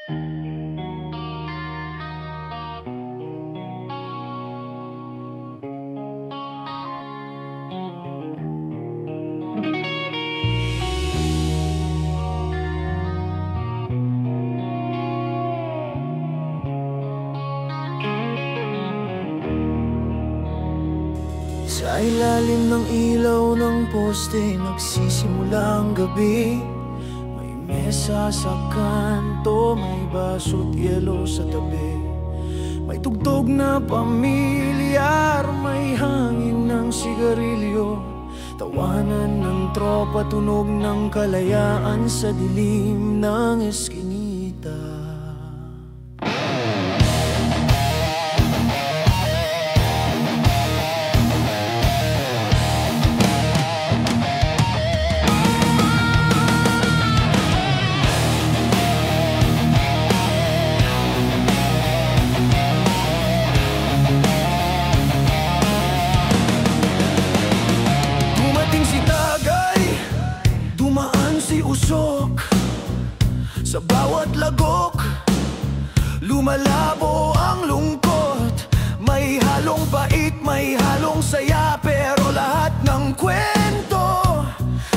Sa ilalim ng ilaw ng poste, nagsisimula ang gabi. May mesa sa kanto, may baso't yelo sa tabi. May tugtog na pamilyar, may hangin ng sigarilyo. Tawanan ng tropa, tunog ng kalayaan sa dilim ng eskinita. Sa bawat lagok, lumalabo ang lungkot. May halong bait, may halong saya, pero lahat ng kwento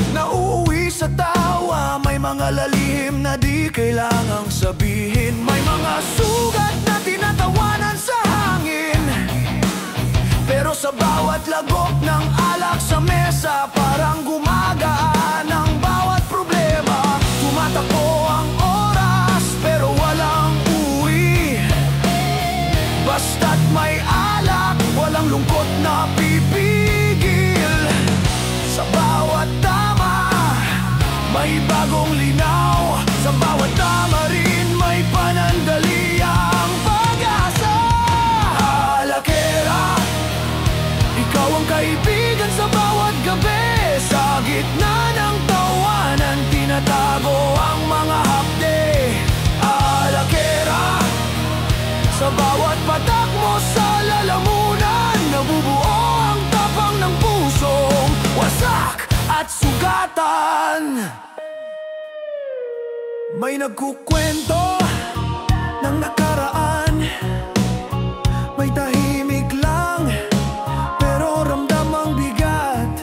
nauuwi sa tawa. May mga lalihim na di kailangang sabihin. May mga sugat na tinatawanan sa hangin, pero sa bawat lagok ng alak sa mesa, parang gumagaan ang bawat problema. Tumatakbo ang oras, pero walang uwi. Basta't may alak, walang lungkot na pipigil. Sa bawat tama, may bagong linaw. Sa bawat tama rin, may panandaliang pag-asa. Alakera, ikaw ang kaibigan sa bawat gabi. Sa gitna ng tawanan, tinatago ang mga hapde. Alakera, sa bawat patak mo sa lalamunan, nabubuo ang tapang ng pusong wasak at sugatan. May nagkukwento ng nakaraan, may tahimik lang, pero ramdam ang bigat.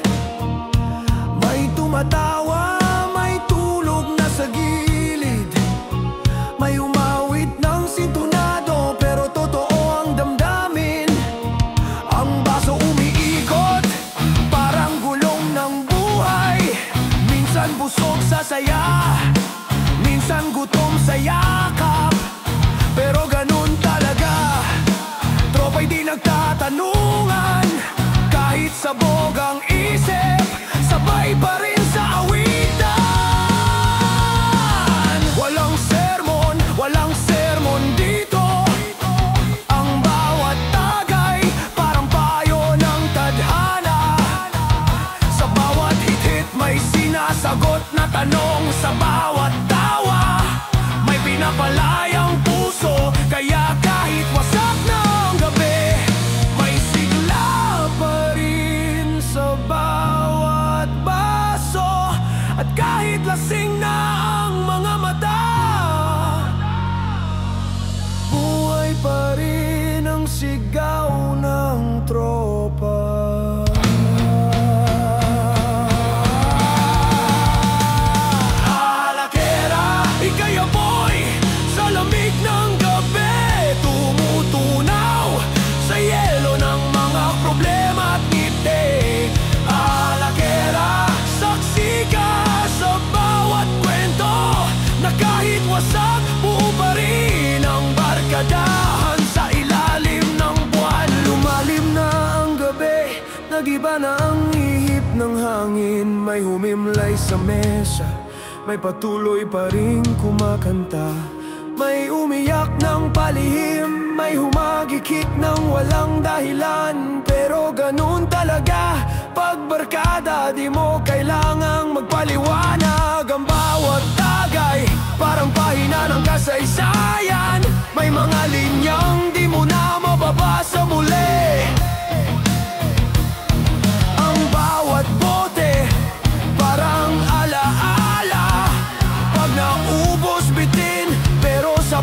May tumatawa, may tulog na sa gilid, may umawit ng sintonado, pero totoo ang damdamin. Ang baso umiikot, parang gulong ng buhay. Minsan busog sa saya, minsan gutom sa yakap, pero ganun talaga. Tropa'y di nagtatanungan, kahit sabog ang isip, sabay pa rin sa awitan. Walang sermon dito. Ang bawat tagay, parang payo ng tadhana. Sa bawat hit-hit, may sinasagot na tanong. Sa bawat tawa, may pinapalayang puso. Kaya kahit wasak ng gabi, may sigla pa rin sa bawat baso. At kahit lasing na ang mga mata, buhay pa rin ang sigaw ng tropa. Wasak, buo pa rin ang barkadahan sa ilalim ng buwan. Lumalim na ang gabi, nag-iba na ang ihip ng hangin. May humimlay sa mesa, may patuloy pa rin kumakanta. May umiyak ng palihim, may humagikik ng walang dahilan. Pero ganun talaga, pagbarkada, di mo kailangang magpaliwanag. Ang bawat tagay, parang pahina ng kasaysayan. May mga linyang di mo na mababasa muli. Ang bawat bote, parang alaala. Pag naubos bitin, pero sa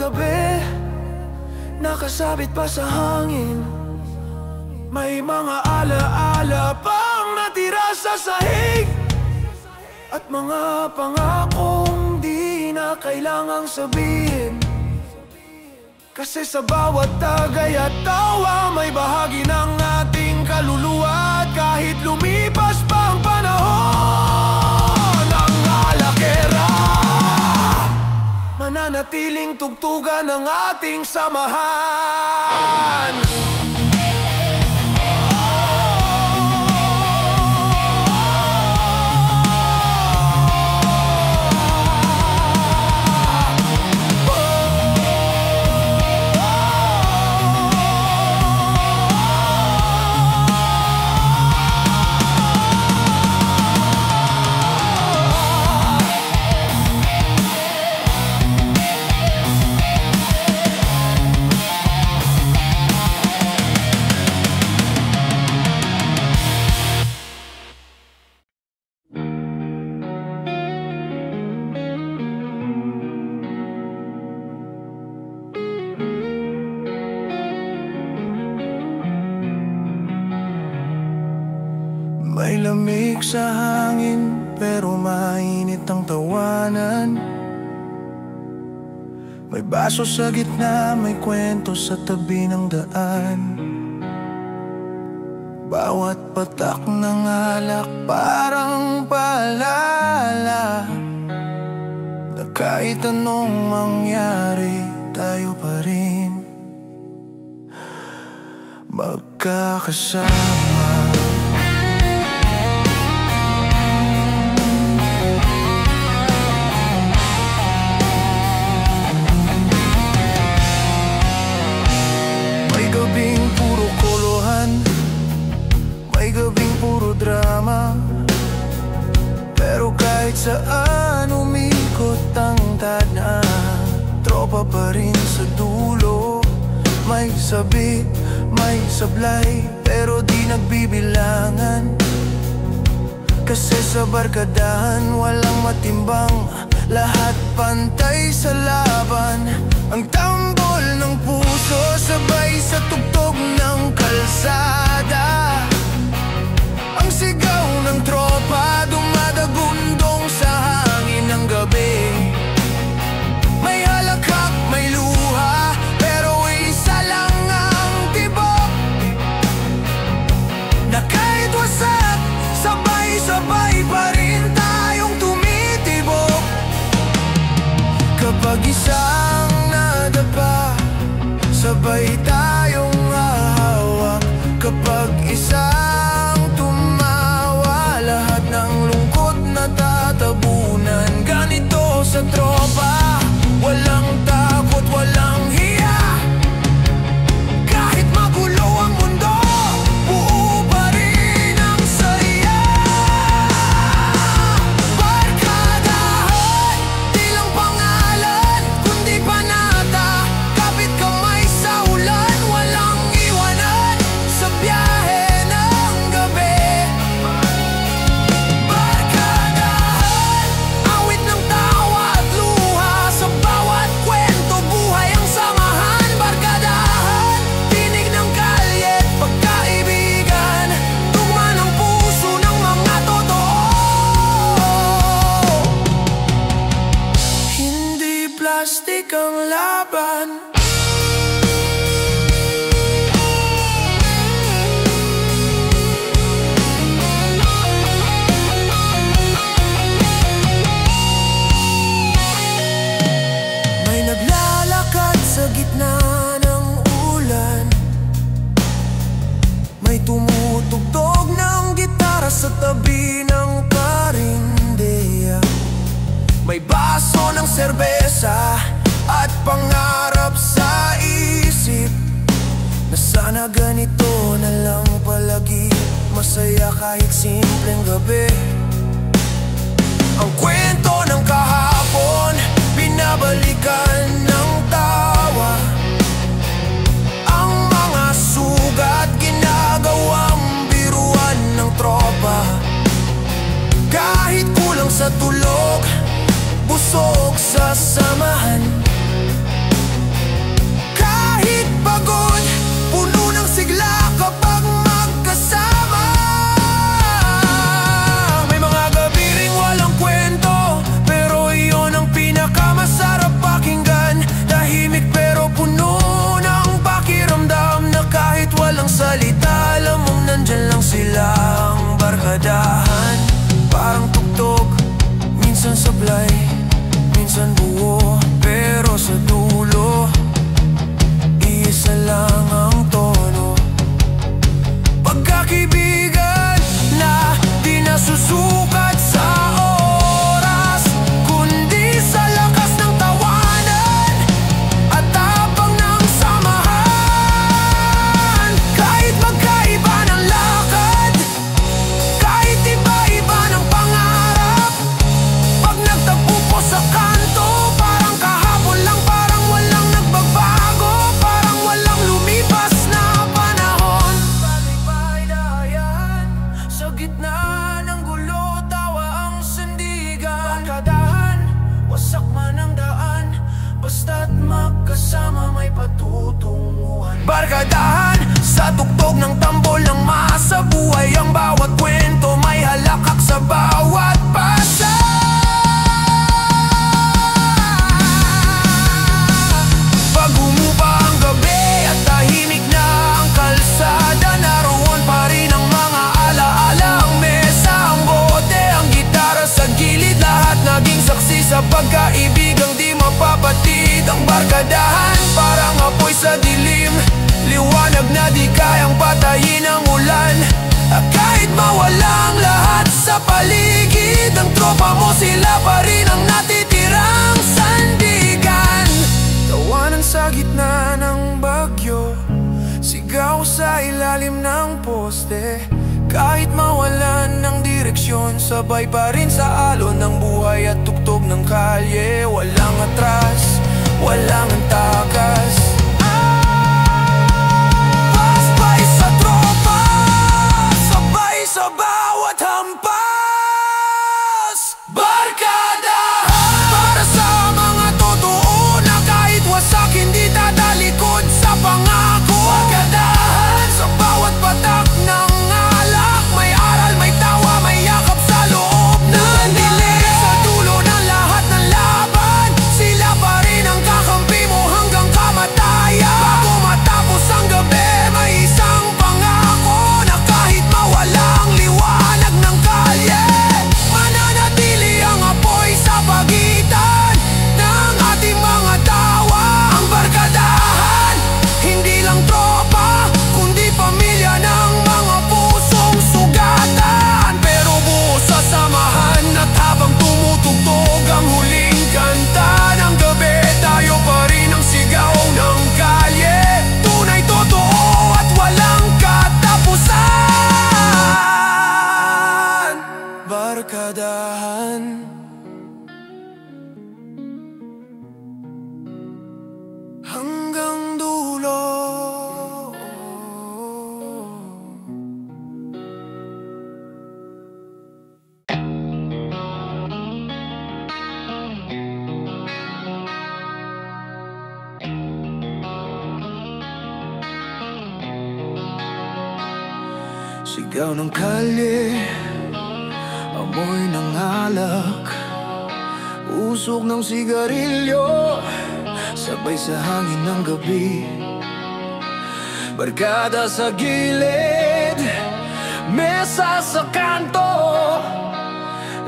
gabi, nakasabit pa sa hangin. May mga alaala pang natira sa sahig, at mga pangakong di na kailangang sabihin. Kasi sa bawat tagay at tawa, may bahagi ng ating kaluluwa. At kahit lumipas pa ang panahon, ang alakera mananatiling tugtugan ng ating samahan. May lamig sa hangin, pero mainit ang tawanan. May baso sa gitna, may kwento sa tabi ng daan. Bawat patak ng alak parang paalala na kahit anong mangyari, tayo pa rin magkakasama. Gabing puro drama, pero kahit saan umikot ang tadna, tropa pa rin sa dulo. May sabik, may sablay, pero di nagbibilangan. Kasi sa barkadahan walang matimbang, lahat pantay sa laban. Ang tambol ng puso sabay sa tugtog ng kalsada. Ang sigaw ng tropa dumadagundong sa hangin ng gabi. May halakhak, may luha, pero isa lang ang tibok, na kahit wasak, sabay-sabay pa rin tayong tumitibok. Kapag isang nadapa, sabay tayong hahawak. Kapag isang tatabunan, ganito sa tropa, walang takot, walang hiya. Kahit magulo ang mundo, buo pa rin ang saya. Barkadahan, di lang pangalan, kundi panata. Kapit kamay sa ulan, walang iwanan sa biyahe ng gabi. Plastik ang laban. May naglalakad sa gitna ng ulan. May tumutugtog ng gitara sa tabi ng karinderya. May baso ng serbesa at pangarap sa isip, na sana ganito na lang palagi, masaya kahit simpleng gabi. Ang kwento ng kahapon, binabalikan ng tawa. Ang mga sugat, ginagawang biruan ng tropa. Kahit kulang sa tulog, busog sa samahan, Sanggol ng masa buhay ang bawat kwento, may halakak sa bawat pasa. Pag humupa ang gabi at tahimik na ang kalsada, naroon pa rin ang mga alaala, ang mesa, ang bote, ang gitara sa gilid. Lahat naging saksi sa pagkaibigang di mapapatid. Ang barkadahan parang apoy sa dilim, liwanag na di kayang patayin ang ulan. Kahit mawalang lahat sa paligid, ang tropa mo sila pa rin ang natitirang sandigan. Tawanan sa gitna ng bagyo, sigaw sa ilalim ng poste. Kahit mawalan ng direksyon, sabay pa rin sa alon ng buhay at tugtog ng kalye. Walang atras, walang antakas. Sa bawat hampas, barkadahan para sa mga totoo na kahit wasak hindi tatalikod sa pangako. Barkadahan sa bawat patak ng alak, may aral, may tawa, may yakap sa loob ng dilim. Sa dulo ng lahat ng laban, sila pa rin ang kakampi mo hanggang kamatayan. Bago matapos ang gabi, may isang pangako na kahit mawala liwanag ng kalye, mananatili ang apoy sa pagitan ng ating mga tawa. Ang barkadahan, hindi lang tropa, kundi pamilya ng mga pusong sugatan. Pero buo sa samahan at habang tumutugtog ang huling kanta ng gabi, tayo pa rin ang sigaw ng kalye. Tunay, totoo at walang katapusan. Barkadahan, hanggang dulo. Sigaw ng kalye, amoy ng alak, usok ng sigarilyo, sabay sa hangin ng gabi. Barkada sa gilid, mesa sa kanto,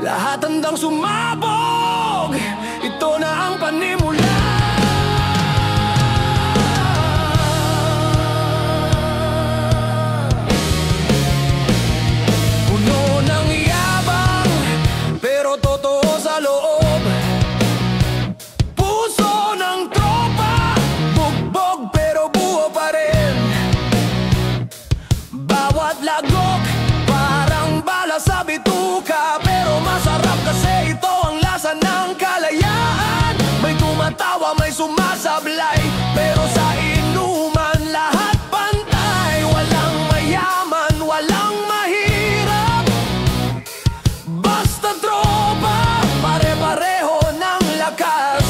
lahat handang sumabog. Ito na ang panimula. Lagok, parang bala sa bituka, pero masarap kasi ito ang lasa ng kalayaan. May tumatawa, may sumasablay, pero sa inuman lahat pantay. Walang mayaman, walang mahirap, basta tropa, pare-pareho ng lakas.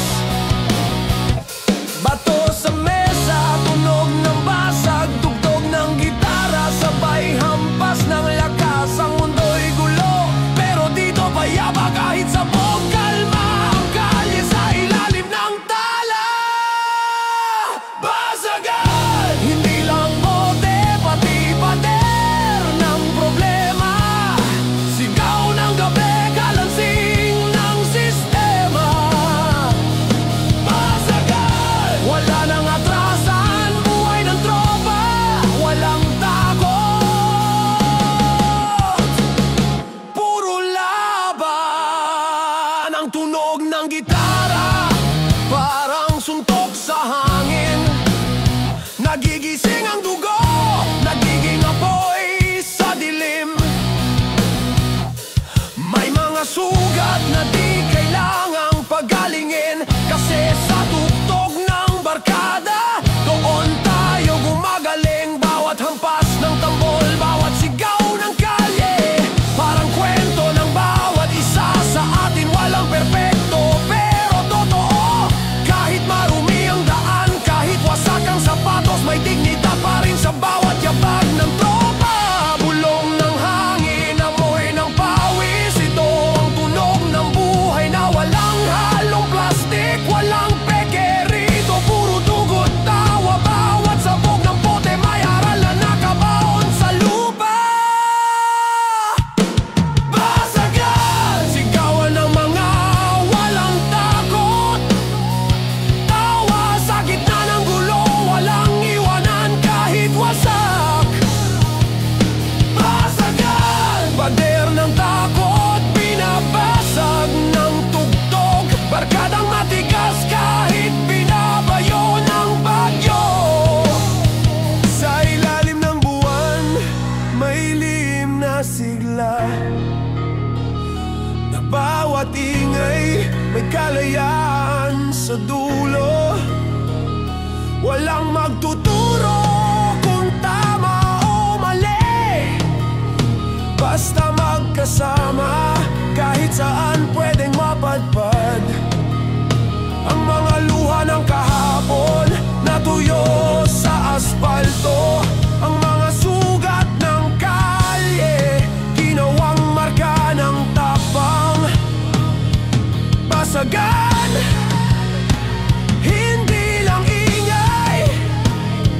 Bato sa mesa, tunog ng basag, tugtog ng gitara, sabay hampas ng lakas. Ang mundo'y gulo, pero dito payapa kahit sa buong kalma. Ang kalye sa ilalim ng tala, basagan. Hindi lang bote, pati pader ng problema. Sigaw ng gabi, kalansing ng sistema. Basagan, wala nang atrasan, buhay ng tropa, walang takot. Puro laban, ang tunog ng gitara, parang suntok sa hangin. Nagigising ang dugo, nagiging apoy sa dilim. May mga sugat na di kailangang pagalingin, kasi sa tugtog ng barkada, doon tayo gumagaling. Bawat hampas ng tambol, bawat sigaw ng kalye, parang kwento ng bawat isa sa atin. Walang perpekto, pero totoo. Kahit marumi ang daan, kahit wasak ang sapatos, may dignidad pa rin sa bawat yabag ng tropa. nila na bawat ingay may kalayaan sa dulo. Walang magtuturo kung tama o mali, basta magkasama kahit saan pwedeng mapadpad. Ang mga luha ng kahapon natuyo sa asfalto, ang mga sugat ng kalye ginawang marka ng tapang. Basagan, hindi lang ingay,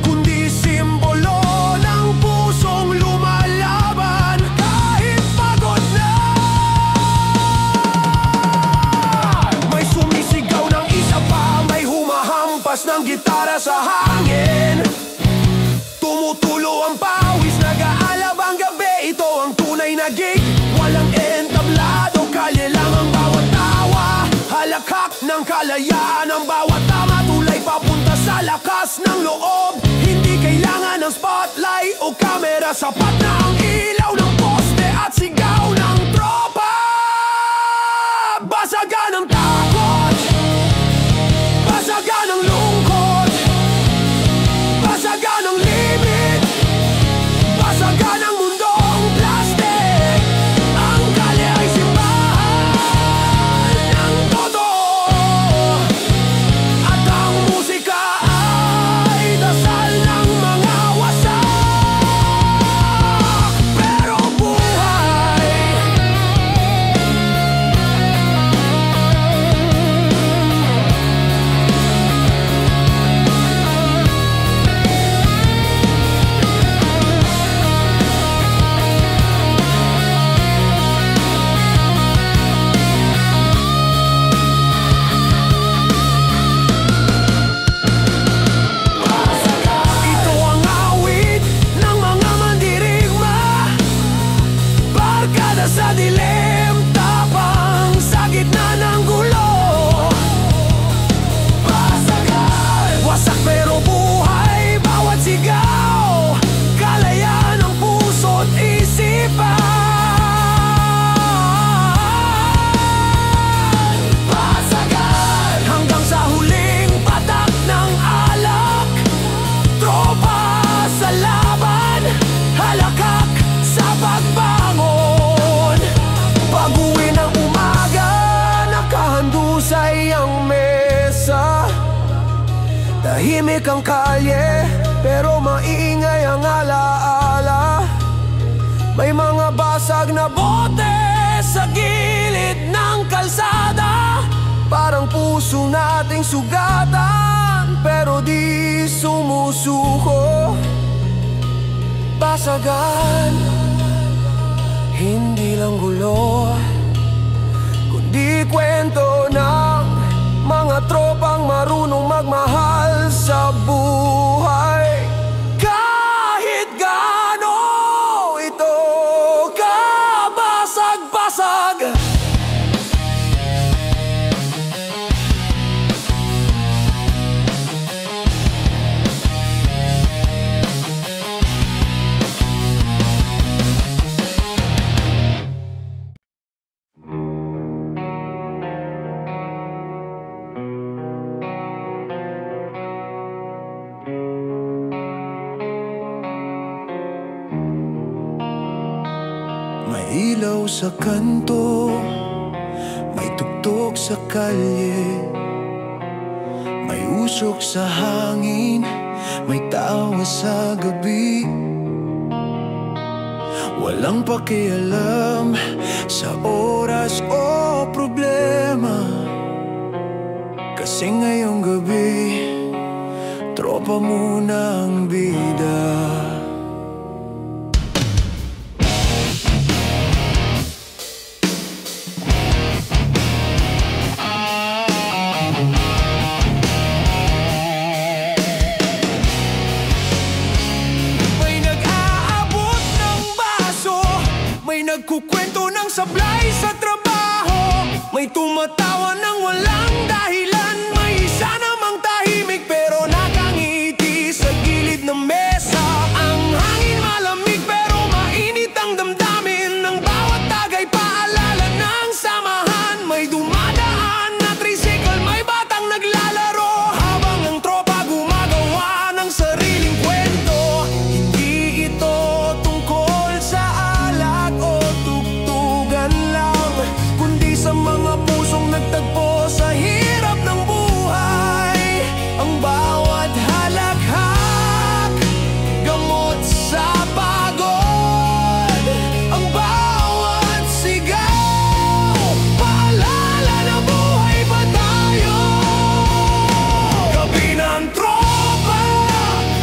kundi simbolo ng pusong lumalaban kahit pagod na. May sumisigaw ng isa pa, may humahampas ng gitara sa hangin. Tumutulo ang pawis, nag-aalab ang gabi. Ito ang tunay na gig, walang entablado, kalye lang ang bawat tawa. Halakhak ng kalayaan ang bawat tama, tulay papunta sa lakas ng loob. Hindi kailangan ng spotlight o camera, sapat na ang ilaw ng poste at sigaw ng tropa. Basagan ang takot, basagan ang lungkot, basagan ang limit, basagan ang mundong plastic. Ang kalye ay simbahan ng totoo, at ang musika ay dasal ng mga wasak pero buhay. Ito ang awit ng mga mandirigma, barkada sa dilim, tapang sa gitna ng gulo. Basagan, wasak pero buhay, bawat sigaw, kalayaan ng puso't isipan. Basagan, hanggang sa huling patak ng alak, tropa sa laban, halakhak sa pagbangon. Pag-uwi ng umaga, nakahandusay ang mesa. Tahimik ang kalye, pero maingay ang alaala. May mga basag na bote sa gilid ng kalsada, parang puso nating sugatan pero di sumusuko. Basagan, hindi lang gulo, kundi kwento ng mga tropang marunong magmahal sa buhay. Kahit gaano ito kabasag-basag, may ilaw sa kanto, may tugtog sa kalye, may usok sa hangin, may tawa sa gabi. Walang pakialam sa oras o problema, kasi ngayong gabi, tropa muna ang bida. Nagkukwento ng sablay sa trabaho, may tumatawa ng walang dahilan, may isa namang tahimik pero nakangiti sa gilid ng mesa. Ang hangin malamig pero mainit ang damdamin. namin ng bawat tagay, paalala ng samahan. May dumadaan na tricycle, may batang naglalaro, habang ang tropa gumagawa ng sariling kwento. Hindi ito tungkol sa alak o tugtugan lang, kundi sa mga pusong nagtagpo sa hirap ng buhay. Ang bawat halakhak, gamot sa pagod. Ang bawat sigaw, paalala na buhay pa tayo. Gabi ng tropa,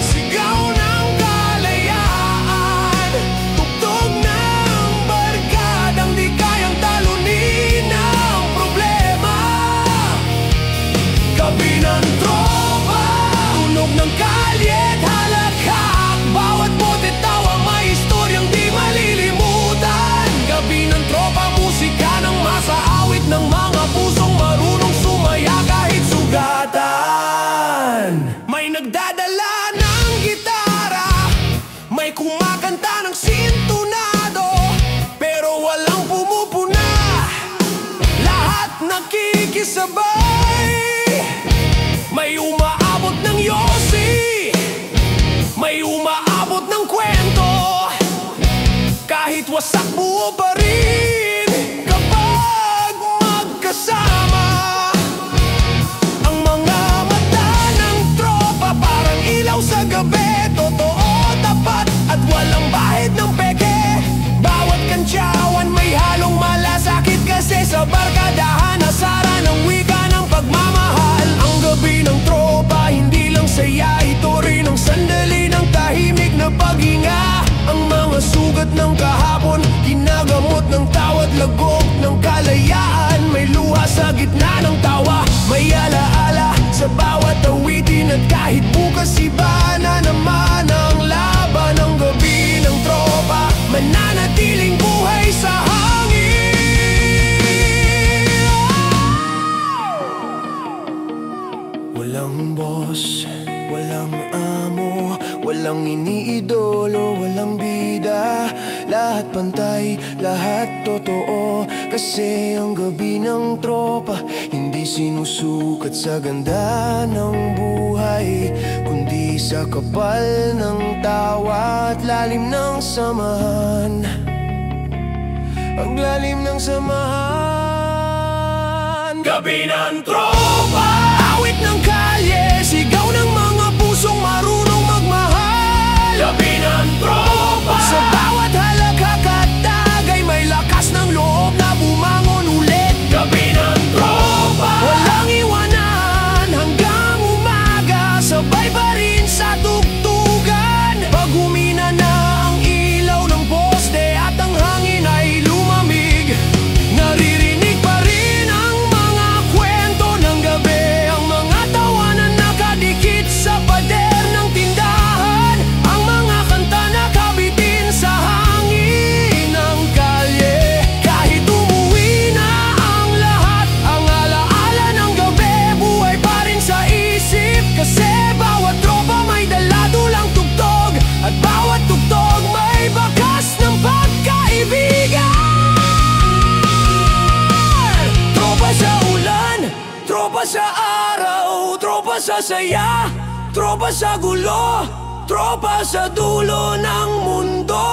sigaw ng kalayaan, tugtog ng barkadang di kayang talunin ang problema. Gabi ng tropa, tunog ng kalye at halakhak, bawat bote tawa may istoryang di malilimutan. Gabi ng tropa, musika ng masaawit ng mga pusong marunong sumaya kahit sugatan. May nagdadala ng gitara, may kumakanta ng sintunado, pero walang pumupuna, lahat nakikisabay. May umaabot ng yosi, may umaabot ng kwento, kahit wasak buo pa rin kapag magkasama. Ang mga mata ng tropa parang ilaw sa gabi, totoo, tapat at walang bahid ng peke. Bawat kantsawan may halong malasakit, kasi sa barkadahan asara ng wika ng pagmamahal. Ang gabi ng tropa, hindi lang saya, ito rin ang sandali ng tahimik na paghinga. Ang mga sugat ng kahapon, ginagamot ng tawat lagok ng kalayaan. May luha sa gitna ng tawa, may alaala sa bawat awitin, at kahit bukas iba na naman ang laban. Ang gabi ng tropa, mananatiling buhay sa hangin. Walang boss, walang amo, walang iniidolo, walang bida. Lahat pantay, lahat totoo, kasi ang gabi ng tropa hindi sinusukat sa ganda ng buhay, kundi sa kapal ng tawa at lalim ng samahan. Ang lalim ng samahan. Gabi ng tropa, awit ng kalye, sigaw ng mga pusong marunong magmahal. Gabi ng tropa, sa bawat halakhak at tagay may lakas ng loob na bumangon ulit. Gabi ng tropa, walang iwanan hanggang umaga, sabay pa rin sa tugtugan. Pag humina na ang ilaw ng poste at ang hangin ay lumamig, naririnig pa rin ang mga kwento ng gabi. Ang mga tawanan nakadikit sa pader ng tindahan, ang mga kanta nakabitin sa hangin ng kalye. Kahit umuwi na ang lahat, ang alaala ng gabi buhay pa rin sa isip, kasi bawat tropa may dala-dulang tugtog, at bawat tugtog may bakas ng pagkaibigan. Tropa sa ulan, tropa sa araw, tropa sa saya, tropa sa gulo, tropa sa dulo ng mundo.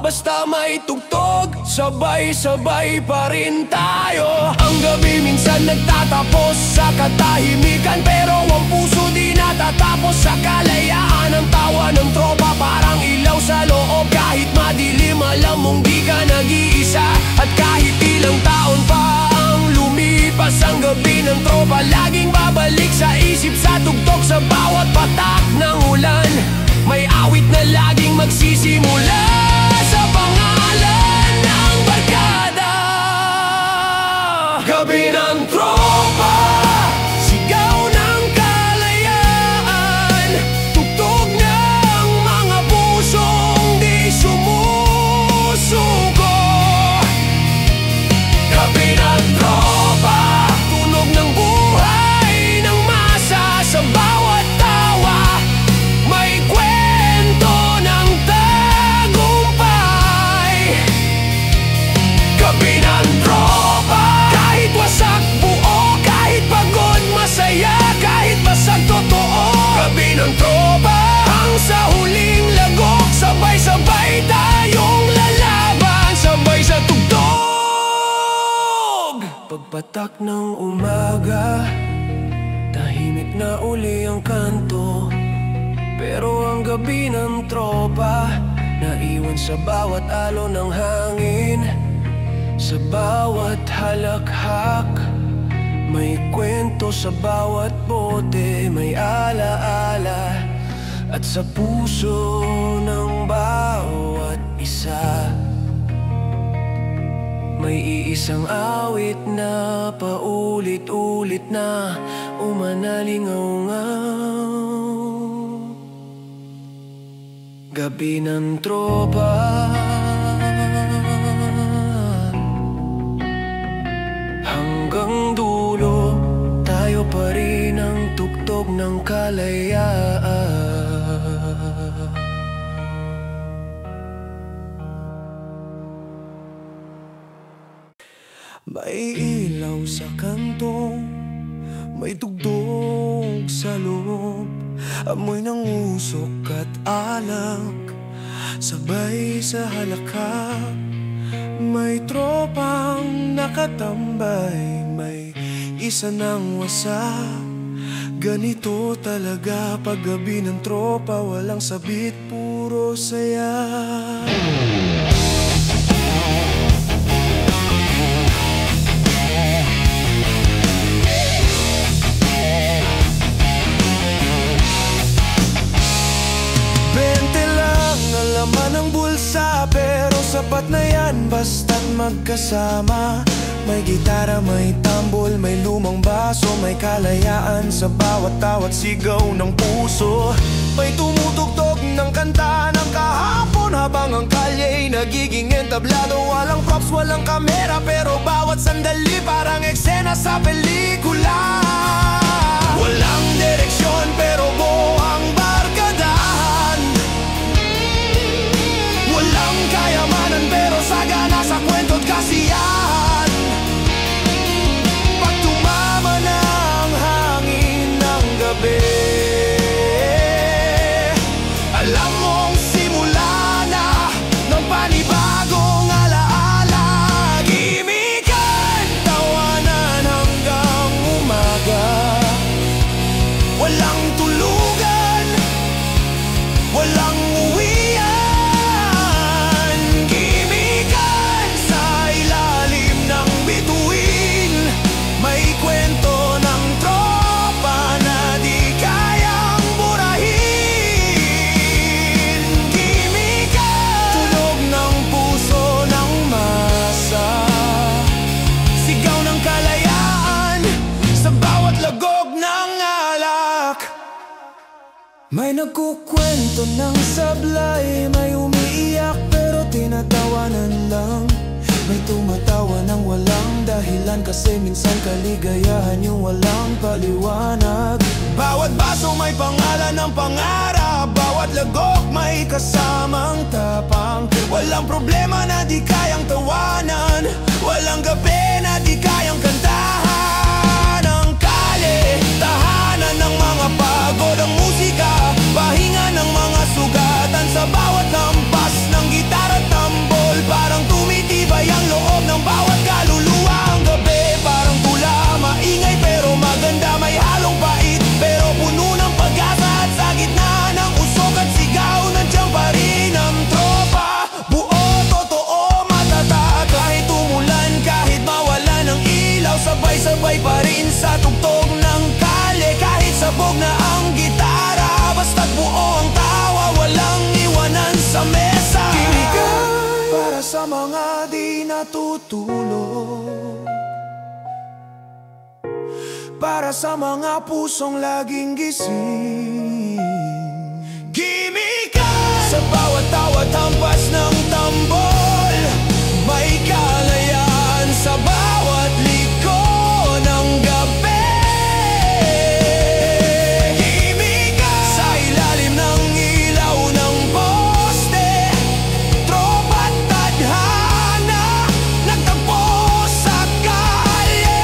Basta may tugtog, sabay-sabay pa rin tayo. Ang gabi minsan nagtatapos sa katahimikan, pero ang puso di natatapos sa kalayaan. Ang tawa ng tropa parang ilaw sa loob, kahit madilim alam mong di ka nag-iisa. At kahit ilang taon pa ang lumipas, ang gabi ng tropa laging babalik sa isip, sa tugtog, sa bawat patak ng ulan. May awit na laging magsisimula sa pangalan ng barkada. Gabi ng tropa, sigaw ng kalayaan, tugtog ng mga pusong di sumusuko. Gabi ng tropa, tunog ng buhay ng masa, sa bawat tawa may kwento ng tagumpay. Pagpatak ng umaga, tahimik na uli ang kanto. Pero ang gabi ng tropa, naiwan sa bawat alon ng hangin. Sa bawat halakhak, may kwento. Sa bawat bote, may alaala. At sa puso ng bawat isa, may iisang awit na paulit-ulit na umanalingaw-ngaw. Gabi ng tropa, hanggang dulo tayo pa rin ang tugtog ng kalayaan. May ilaw sa kanto, may tugtog sa loob, amoy ng usok at alak, sabay sa halakhak. May tropang nakatambay, may isa ng wasak. Ganito talaga paggabi ng tropa, walang sabit, puro saya. Pero sapat na yan basta't magkasama. May gitara, may tambol, may lumang baso, may kalayaan sa bawat tawat sigaw ng puso. May tumutugtog ng kanta ng kahapon habang ang kalya'y nagiging entablado. Walang props, walang kamera, pero bawat sandali parang eksena sa pelikula. Walang direksyon pero buo ang barkadahan. Walang kayamanan pero sagana sa kwento't kasiyahan. Pag tumama na ang hangin ng gabi, alam mong simula na ng panibagong alaala. Gimikan, tawanan hanggang umaga. Walang tulugan, walang uwian. Gimikan sa ilalim ng bituin. May kwento ng tropa na di kayang burahin. Gimikan, tunog ng puso ng masa, sigaw ng kalayaan sa bawat lagog ng alak. May nagkukwento ng sablay, may umiiyak pero tinatawanan lang. May tumatawa ng walang dahilan kasi minsan kaligayahan yung walang paliwanag. Bawat baso may pangalan ng pangarap, bawat lagok may kasamang tapang. Walang problema na di kayang tawanan, walang gabi na di kayang kantahan. Ang kalye, tahanan ng mga pagod, ang musika, pahinga ng mga sugatan. Sa bawat hampas ng gitara at tambol, parang tumitibay ang loob ng bawat kaluluwa. Ang gabi parang tula, maingay pero maganda, may halong pait pero puno ng pag-asa. At sa gitna ng usok at sigaw, nandiyan pa rin ang tropa. Buo, totoo, matatag, kahit umulan, kahit mawala ng ilaw, sabay-sabay pa rin sa tugtog ng kalye. Kahit sabog na ang gitara, basta't buo ang tawa, walang iwanan sa mesa. Kinigan para sa mga di natutulog, para sa mga pusong laging gising. Gimikan sa bawat tawat hampas ng tambol, may kalayaan sa bawat liko ng gabi. Gimikan sa ilalim ng ilaw ng poste, tropa't tadhana nagtagpo sa kalye.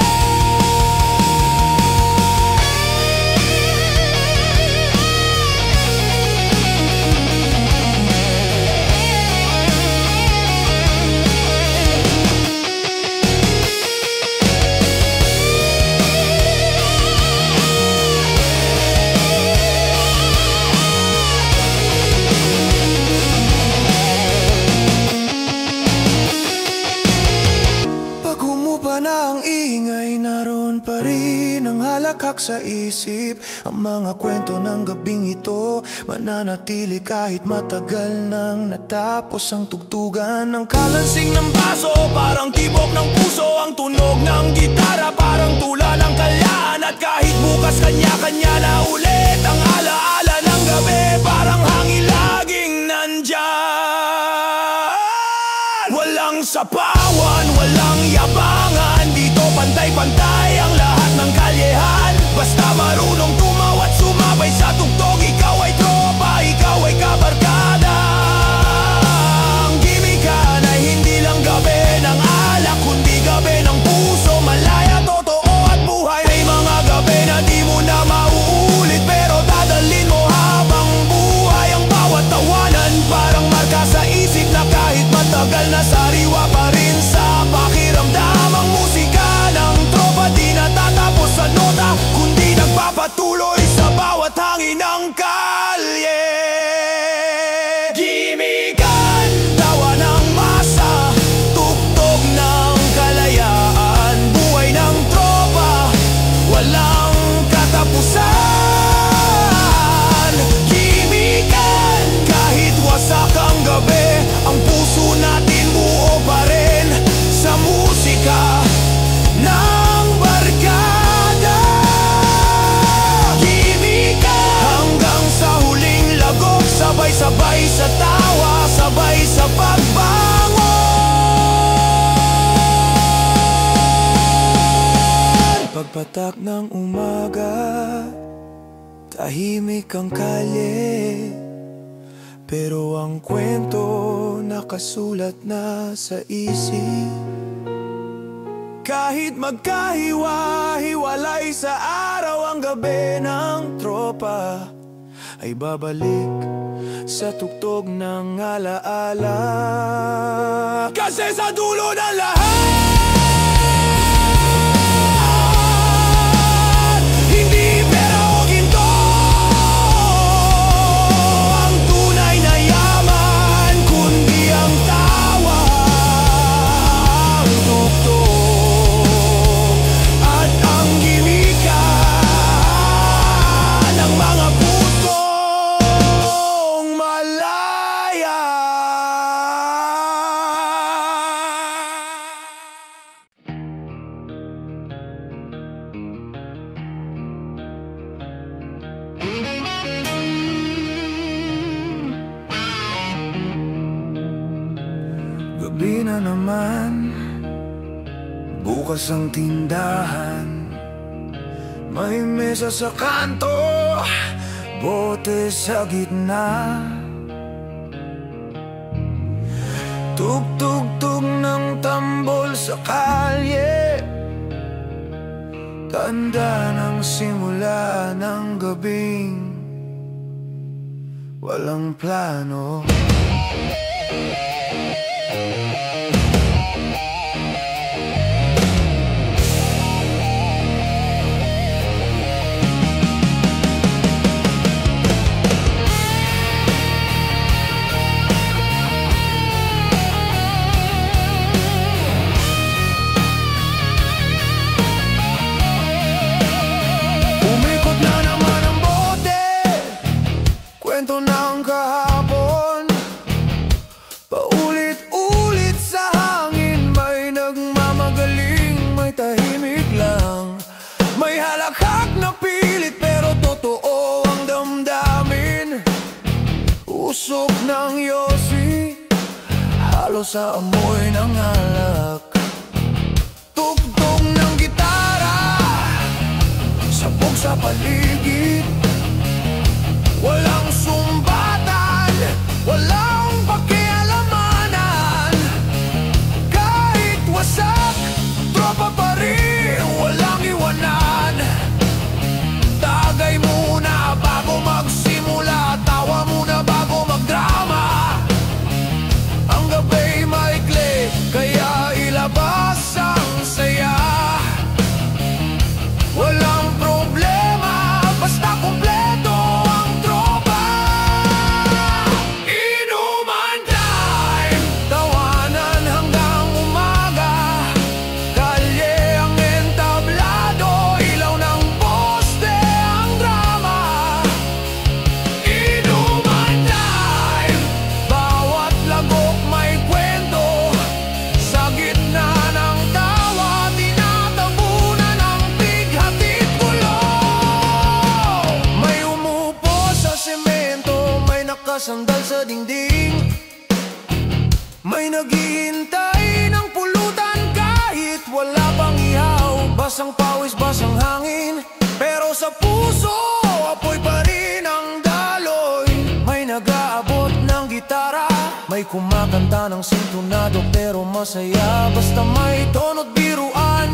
man ang ingay, naroon pa rin ang halakhak sa isip. Ang mga kwento ng gabing ito mananatili kahit matagal nang natapos ang tugtugan. Ng kalansing ng baso, parang tibok ng puso. Ang tunog ng gitara, parang tula ng kalyaan. At kahit bukas kanya-kanya na ulit, ang alaala ng gabi parang hangin laging nandyan. Walang sapawan, walang yabangan, dito pantay-pantay ang lahat ng kalyehan. Basta marunong tumawat sumabay sa tugtog, ikaw ay tropa, ikaw ay kabarkada. Ang gimikan ay hindi lang gabi ng alak, kundi gabi ng puso, malaya, totoo at buhay. May mga gabi na di mo na mauulit, pero dadalhin mo habang buhay. Ang bawat tawanan parang marka sa isip na kahit matagal na sariwa pa rin sa pakiramdam. Ang musika ng tropa di natatapos sa nota, kundi nagpapatuloy sa bawat hangin ng kalye. Gimikan, tawa ng masa, tugtog ng kalayaan, buhay ng tropa, walang katapusan. Gimikan, kahit wasak ang gabi, ang puso natin buo pa rin sa musika ng barkada. Gimikan, hanggang sa huling lagok, sabay-sabay sa tawa, sabay sa pagbangon. Pagpatak ng umaga, tahimik ang kalye, pero ang kwento nakasulat na sa isip. Kahit magkahiwa-hiwalay sa araw, ang gabi ng tropa ay babalik sa tugtog ng alaala. Kasi sa dulo ng lahat, hindi pera o ginto ang tunay na yaman, kundi ang tawa, ang tugtog at ang gimikan ng mga pusong malaya. Gabi na naman, bukas ang tindahan, may mesa sa kanto, bote sa gitna. Tugtog-tug ng tambol sa kalye, tanda ng simula ng gabing walang plano. Umikot na naman ang bote, kwento ng kahapon, paulit-ulit sa hangin. May nagmamagaling, may tahimik lang, may halakhak na pilit, pero totoo ang damdamin. Usok ng yosi, halo sa amoy ng alak, tugtog ng gitara, sabog sa paligid. Walang sumbatan, walang pakialamanan, kahit wasak, tropa pa rin, walang iwanan. Tagay muna bago magsimula, tawa muna bago magdrama. Ang gabi maikli, kaya kumakanta ng sintonado pero masaya basta may tono't biruan.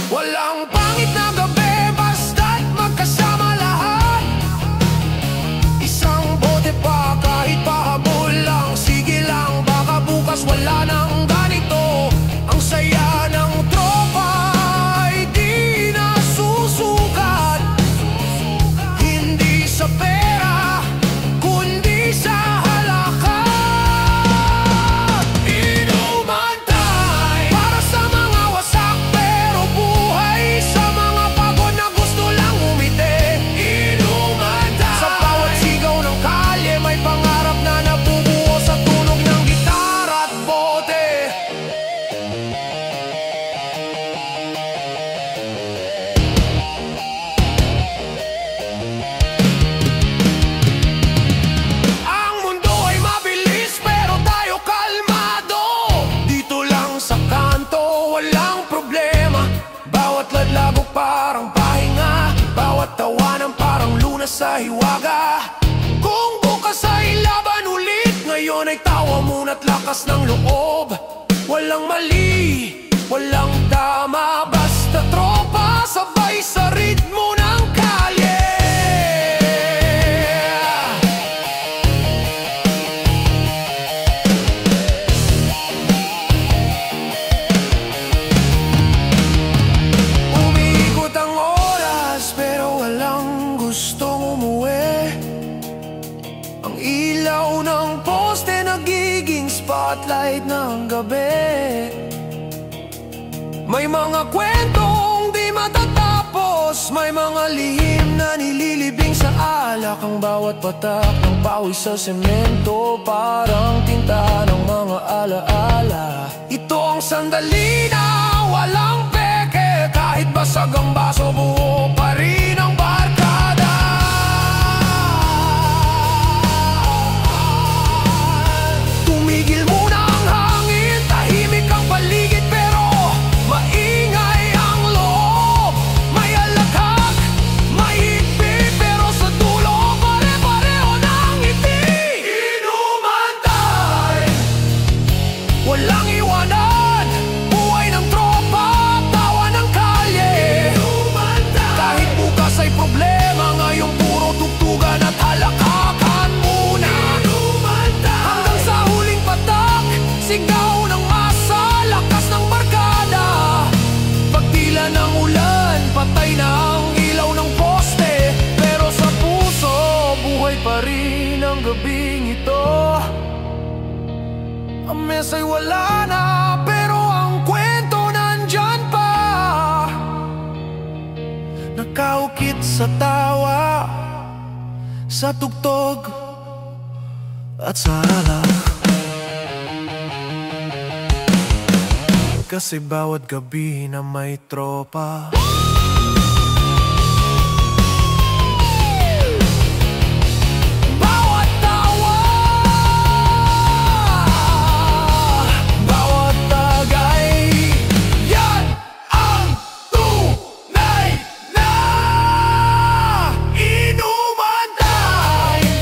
Walang pangit na gabi basta't magkasama lahat. Isang bote pa kahit pahabol lang, sige lang baka bukas wala nang ganito. Ang saya ng tropa ay di nasusukat, hindi sa pera kundi sa halakat. Inuman tayo para sa mga wasak pero buhay, sa mga pagod na gusto lang umiti. Inuman tayo sa bawat sigaw ng kalye, may pangarap na nabubuo sa tunog ng gitara at bote. Ang mundo ay mabilis pero tayo kalmado. Dito lang sa kanto walang problema. Bawat ladlabog parang pahinga, bawat tawanan parang lunas sa hiwaga. Kung bukas ay laban ulit, ngayon ay tawa muna't lakas ng loob. Walang mali, walang tama, basta tropa sabay sa ritmo ng kalye. Umiikot ang oras pero walang gustong umuwi. Ang ilaw ng poste nagiging spotlight ng gabi. May mga kwentong di matatapos, may mga lihim na nililibing sa alak. Ang bawat patak ng pawis sa semento parang tinta ng mga alaala. Ito ang sandali na walang peke, kahit basag ang baso buo pa rin ang barkada. Tumigil muna ang hangin, tahimik ang paligid pero maingay ang loob. May alakhak, may higpit pero sa dulo pare-pareho ng ngiti. Inuman tayo, walang iwanan, buhay ng tropa, tawa ng kalye. Inuman tayo, kahit bukas ay problema, ngayong puro tugtugan at halakakan muna. Inuman tayo, hanggang sa huling patak, sigaw ng masa, lakas ng barkada. Pagtila ng ulan, patay na ang ilaw ng poste, pero sa puso, buhay pa rin ang gabing ito. Ang mesa'y wala na, pero ang kwento nandyan pa. Nakaukit sa tawa, sa tugtog at sa alak. Kasi bawat gabi na may tropa, bawat tawa, bawat tagay, yan ang tunay na inuman tayo.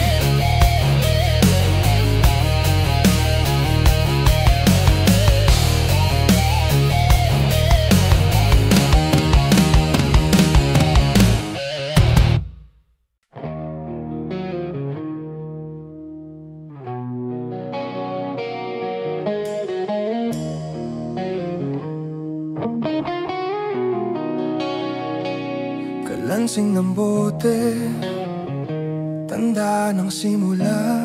Kalansing ng bote, tanda ng simula.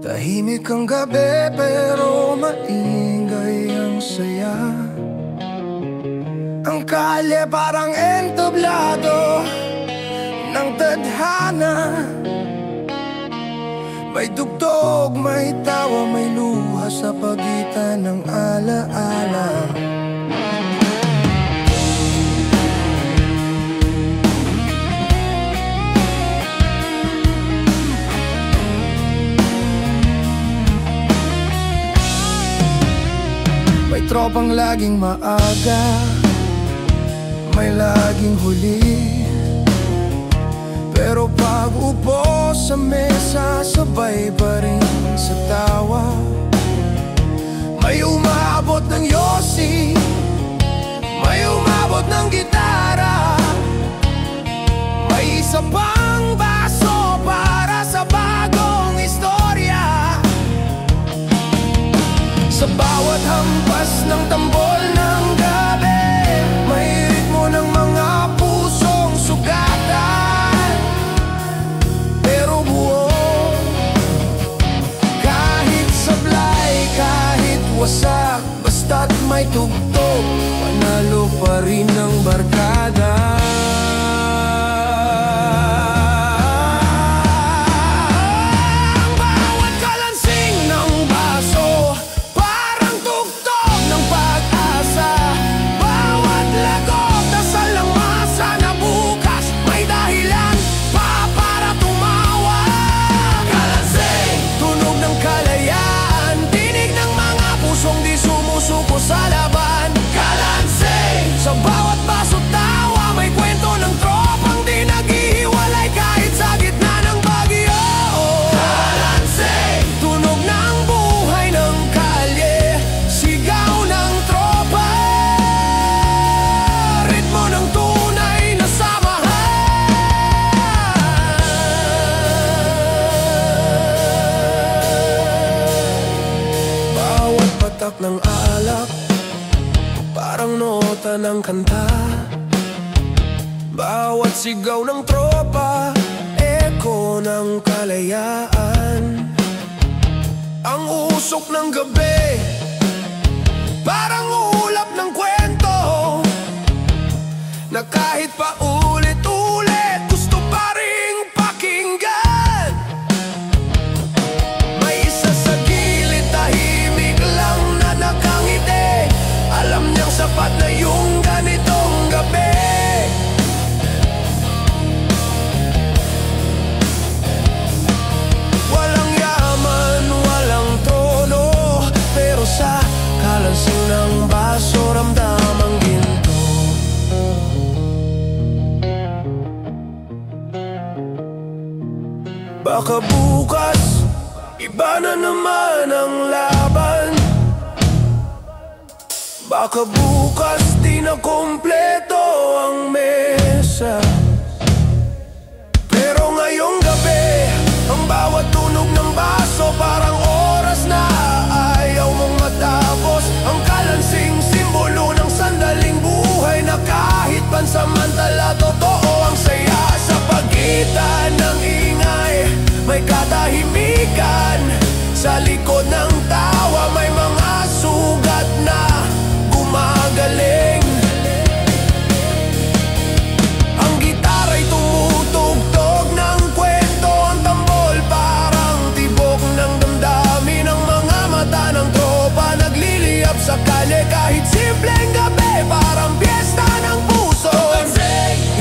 Tahimik ang gabi pero maingay ang saya. Ang kalye parang entablado ng tadhana. May tugtog, may tawa, may luha sa pagitan ng alaala. May tropang laging maaga, may laging huli. Pero pag upo sa mesa, sabay pa rin sa tawa. May umabot ng yosi, may umabot ng gitara, may isa pang baso para sa bagong istorya. Sa bawat hampas ng tambol ng gabi, may ritmo ng mga pusong sugatan. Pero buo, kahit sablay, kahit wasak, basta't may tugtog, panalo pa rin ang barkada. Sumusuko sa laban, kalansing. Sa bawat baso tawa, may kwento ng tropang di naghihiwalay kahit sa gitna ng bagyo. Kalansing, tunog ng buhay ng kalye, sigaw ng tropa, ritmo ng tunay na samahan. Bawat patak ng alak, parang nota ng kanta. Bawat sigaw ng tropa, eko ng kalayaan. Ang usok ng gabi, parang ulap ng kwento, na kahit pa ulit-ulit, gusto pa ring pakinggan. May isa sa gilid, tahimik lang na nakangiti, alam niyang sapat na yung ganitong gabi. Walang yaman, walang tono, pero sa kalansing ng baso, ramdam ang ginto. Baka bukas, iba na naman ang laban. Baka bukas di na kumpleto ang mesa. Pero ngayong gabi, ang bawat tunog ng baso, parang oras na ayaw mong matapos. Ang kalansing, simbolo ng sandaling buhay, na kahit pansamantala, totoo ang saya. Sa pagitan ng ingay, may katahimikan. Sa likod ng tawa, may mga sugat na gumagaling. Ang gitara'y tumutugtog ng kwento, ang tambol parang tibok ng damdamin. Ang mga mata ng tropa nagliliyap sa kalye, kahit simpleng gabi, parang piyesta ng puso.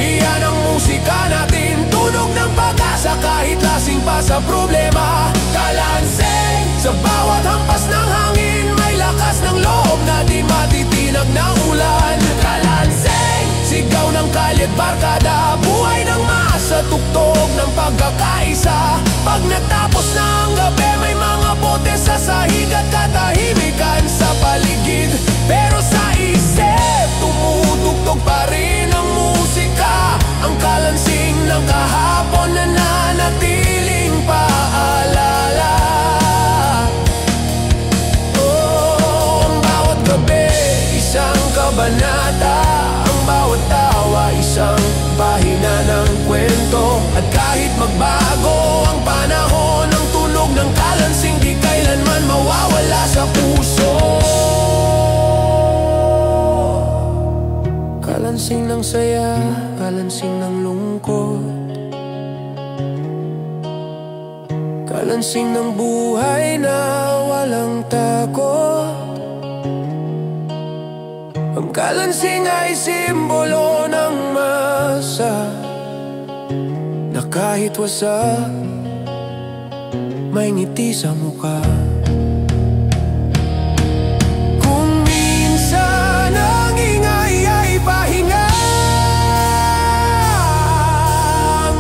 Iyan ang musika natin, tunog ng pag-asa, kahit lasing pa sa problema. Kalansing, sa bawat hampas ng hangin, may lakas ng loob na di matitinag ng ulan. Kalansing, sigaw ng kalye't barkada, buhay ng masa, tugtog ng pagkakaisa. Pag natapos na ang gabi, may mga bote sa sahig at katahimikan sa paligid. Pero sa isip, tumutugtog pa rin ang musika. Ang kalansing ng kahapon na nanatiling paalala. Oh, ang bawat gabi, isang kabanata. Ang bawat tawa, isang pahina ng kwento. At kahit magbago ang panahon, ang tunog ng kalansing di kailanman mawawala sa puso. Kalansing ng saya, kalansing ng lungkot, kalansing ng buhay na walang takot. Ang kalansing ay simbolo ng masa, na kahit wasak, may ngiti sa mukha. Kung minsan ang ingay ay pahinga, ang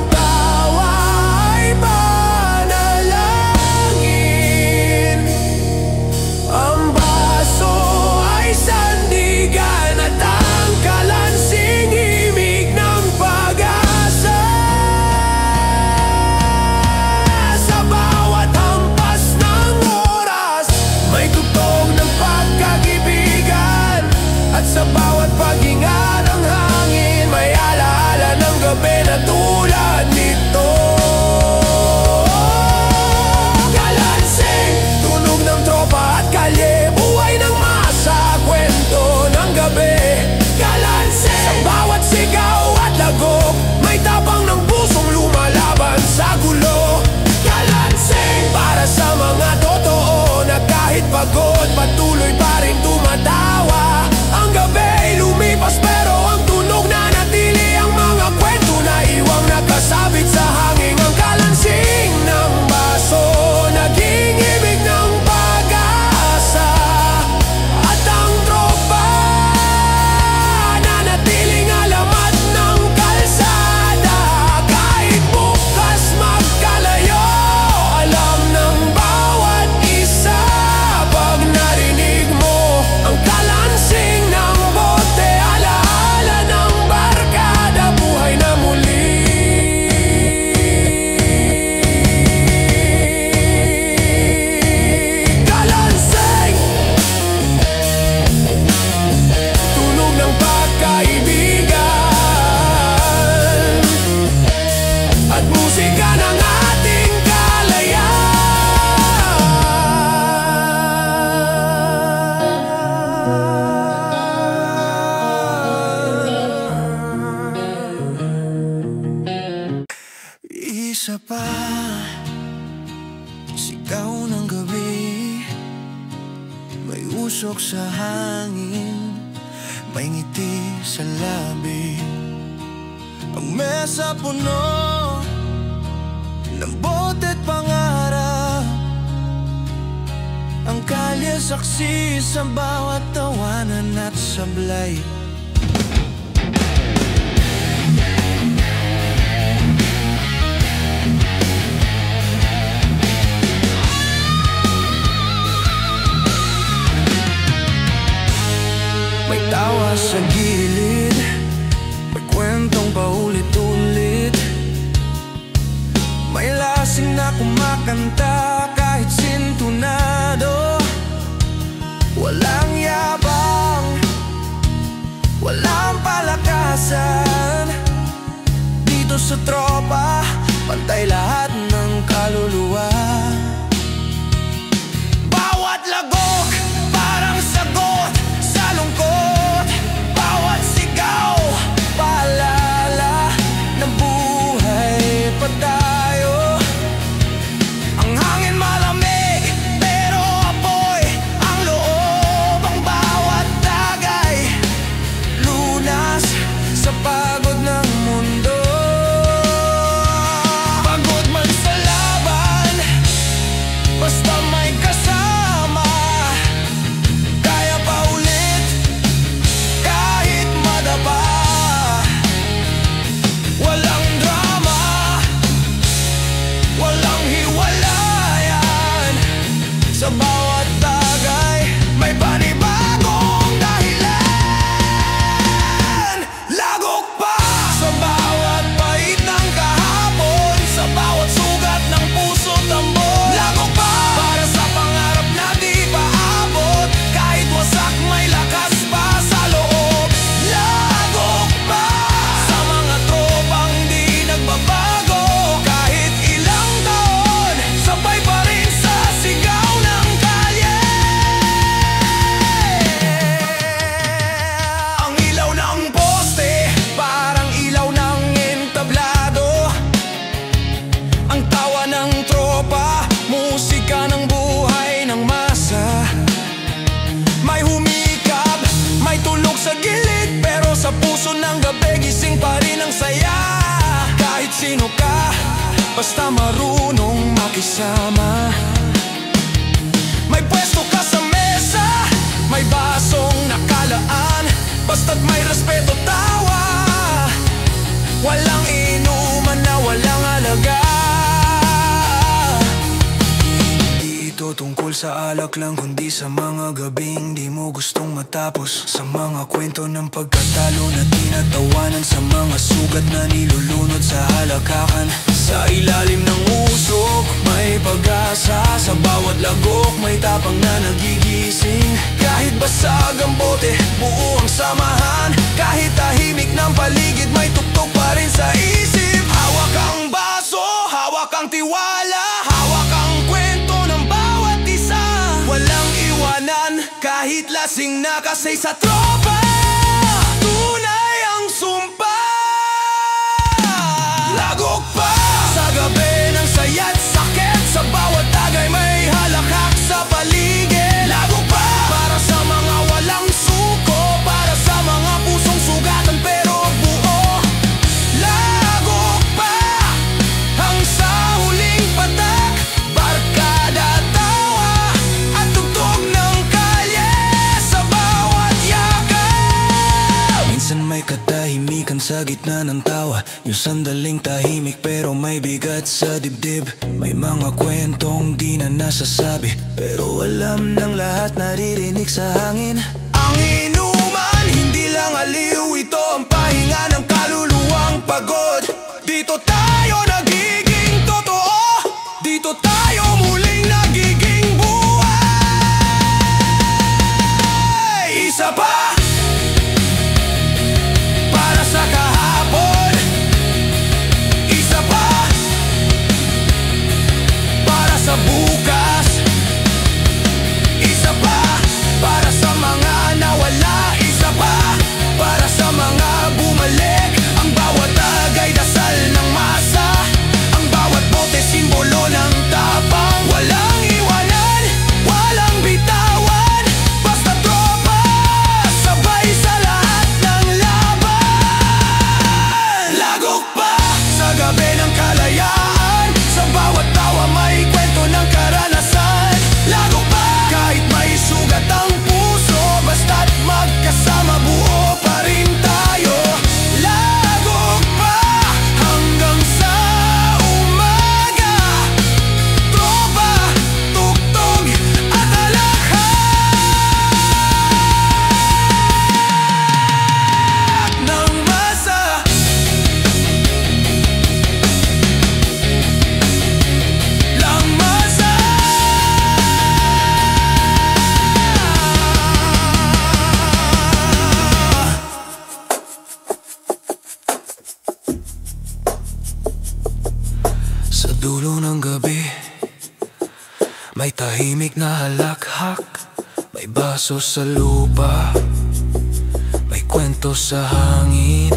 hangin, may ngiti sa labi. Ang mesa puno ng bote't pangarap, ang kalye saksi sa bawat tawanan at sablay. May tawa sa gilid, may kwentong paulit-ulit, may lasing na kumakanta kahit sintunado. Walang yabang, walang palakasan, dito sa tropa, pantay lahat ng kaluluwa. Bawat lagok, parang sagot sa lungkot. Bawat sigaw, paalala na buhay pa tayo. Ang hangin malamig, pero apoy ang loob. Ang bawat tagay, lunas sa pagod ng mundo. Pagod man sa laban, basta may kasama, kaya pa ulit kahit madapa. Walang drama, walang hiwalayan, sa bawat tagay may panibagong dahilan. Lagok pa sa bawat pait ng kahapon, sa bawat sugat ng puso tambon. Lagok pa para sa pangarap na di paabot, kahit wasak may lakas pa sa loob. Lagok pa sa mga tropang di nagbabago, kahit ilang taon, sabay pa rin sa sigaw ng kalye. Ang ilaw ng poste, parang ilaw ng entablado. Ang tawa ng tropa, musika ng buhay ng masa. May humikap, may tulog sa gilid, pero sa puso ng gabi gising pa rin ang saya. Kahit sino ka, basta marunong makisama. May pwesto ka sa mesa, may basong nakalaan, basta't may respeto tawa. Walang inuman na walang halaga. Di ito tungkol sa alak lang, kundi sa mga gabing di mo gustong matapos, sa mga kwento ng pagkatalo na tinatawanan, sa mga sugat na nilulunod sa halakakan. Sa ilalim ng usok may pag-asa, sa bawat lagok may tapang na nagigising. Kahit basag ang bote, buo ang samahan, kahit tahimik ng paligid may tuktok pa rin sa isip. Hawak ang baso, hawak ang tiwala, hawak ang kwento ng bawat isa. Walang iwanan kahit lasing na, kasi sa tropa tunay ang sumpa. Lagok pa sa gabi ng saya't sakit, sa bawat tagay may halakhak sa paligid. Lagok pa para sa mga walang suko, para sa mga pusong sugatan pero buo. Lagok pa ang sa huling patak, barkada, tawa at tugtog ng kalye sa bawat yakap. Minsan may katahimikan sa gitna ng tawa, yung sandaling tahimik pero may bigat sa dibdib. May mga kwentong di na nasasabi, pero alam ng lahat, naririnig sa hangin. Ang inuman, hindi lang aliw, ito ang pahinga ng kaluluwang pagod. Dito tayo nagiging totoo, dito tayo muling nagiging buhay. Isa pa para sa kahapon, isa pa para sa bukas, isa pa para sa mga gabi, may tahimik na halakhak, may baso sa lupa, may kwento sa hangin.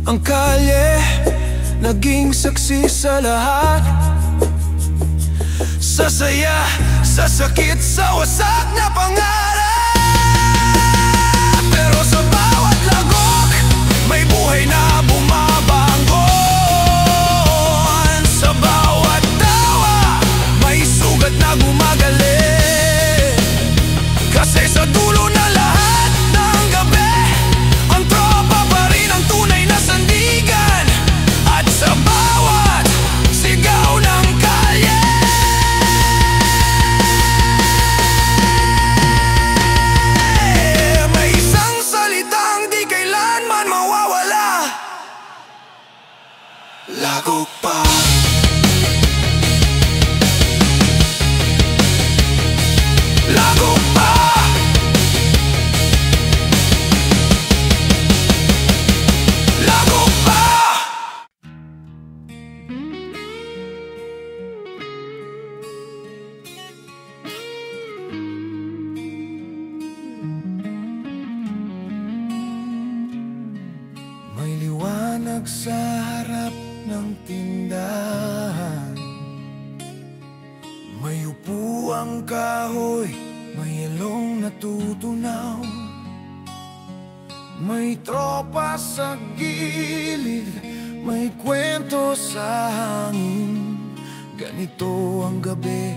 Ang kalye, naging saksi sa lahat, sa saya, sa sakit, sa wasak na pangarap. Pero sa bawat lagok, may buhay na bumabangon. Sa bawat tawa, may sugat na gumagaling. Kasi sa dulo na lahat ng gabi, ang tropa pa rin ang tunay na sandigan. At sa bawat sigaw ng kalye, may isang salitang di kailanman mawawala: lagok pa. Lagok pa. Lagok pa. May liwanag sa harap ng tindahan, may upuang kahoy, may ilong natutunaw, may tropa sa gilid, may kwento sa hangin. Ganito ang gabi,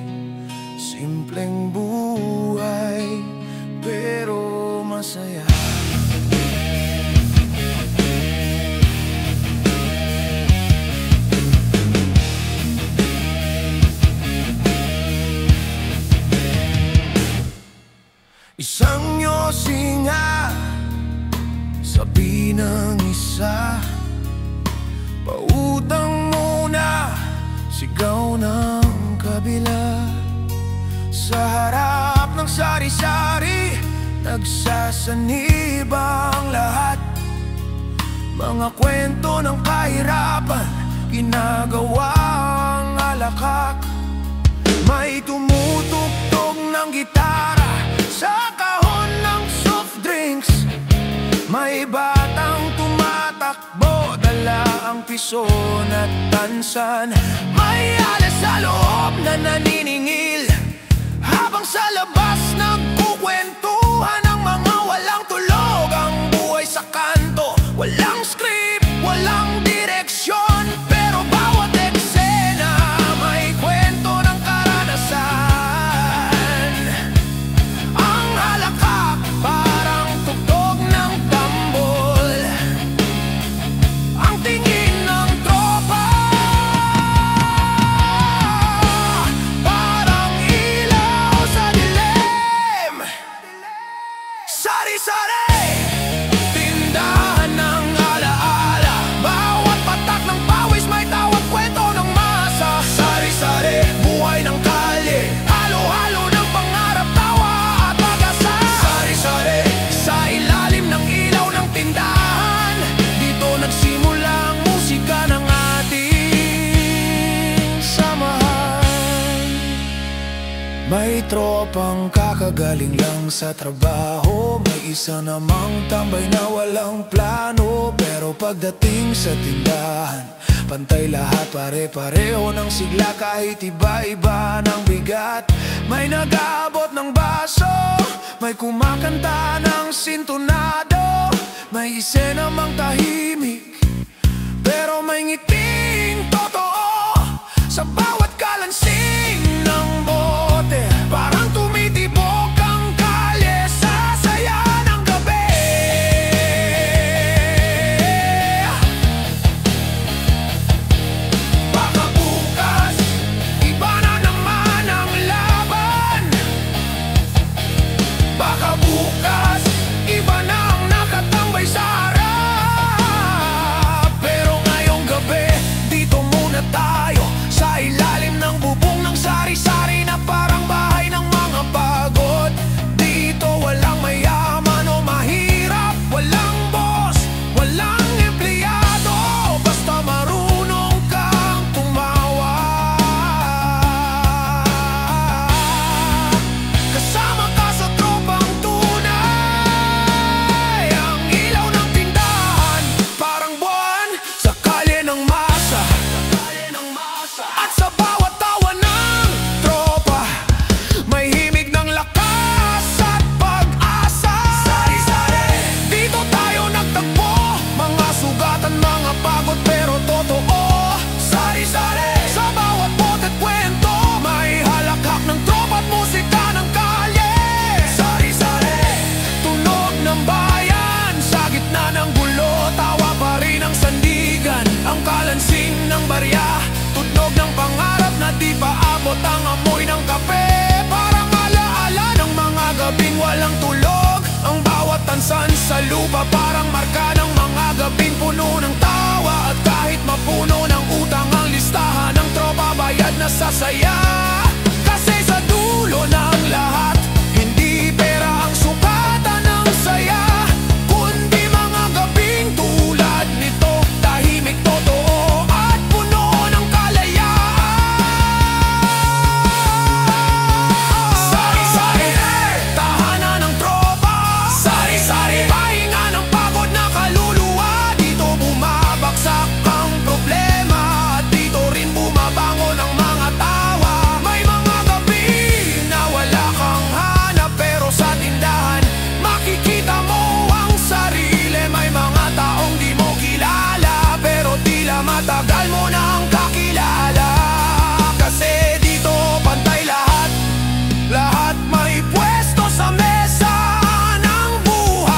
simpleng buhay, pero masaya. Isang yosi nga, sabi ng isa, pautang muna, sigaw ng kabila. Sa harap ng sari-sari, nagsasanib ang lahat. Mga kwento ng kahirapan, ginagawang alakak. May tumutugtog ng gitara sa kahon ng soft drinks, may batang tumatakbo, dala ang pison at tansan. May alas sa loob na naniningil, habang sa labas nagkukwentuhan ang mga walang tulog. Ang buhay sa kanto, walang script, walang direksyon, pero bawat eksena may kwento ng karanasan. Ang halakak parang tugtog ng tambol, ang tingin ng tropa parang ilaw sa dilim. Sari-sari, tindahan ng alaala, bawat patak ng pawis may tawag, kwento ng masa. Sari-sari, buhay ng kalye, halo-halo ng pangarap, tawa at pag-asa. Sari-sari, sa ilalim ng ilaw ng tindahan, dito nagsimula ang musika ng ating samahan. May tropang kakagaling lang sa trabaho, may isa namang tambay na walang plano. Pero pagdating sa tindahan, pantay lahat, pare-pareho ng sigla, kahit iba-iba ng bigat. May nag-aabot ng baso, may kumakanta ng sintonado, may isa namang tahimik, pero may ngiting totoo. Sa bawat kalansing ng bote, parang tumitibok ang kalye sa saya ng gabi. Baka bukas, iba na naman ang laban. Baka bukas, iba na ang nakatambay sa harap. Pero ngayong gabi, dito muna walang tulog ang bawat tansan sa lupa, parang marka ng mga gabing puno ng tawa. At kahit mapuno ng utang ang listahan ng tropa, bayad na sa saya. Kasi sa dulo ng lahat, hindi pera ang sukatan ng saya, kundi mga gabing tulad nito, tahimik, totoo at puno ng kalayaan. Sari-sari, tahanan ng tropa. Sari-sari, pahinga ng pagod na kaluluwa. Dito bumabagsak ang problema at dito rin bumabangon ang mga tawa. May mga gabi na wala kang hanap, pero sa tindahan makikita mo ang sarili. May mga taong di mo kilala, pero tila matagal mo nang kakilala. Kasi dito pantay lahat, lahat may pwesto sa mesa ng buhay.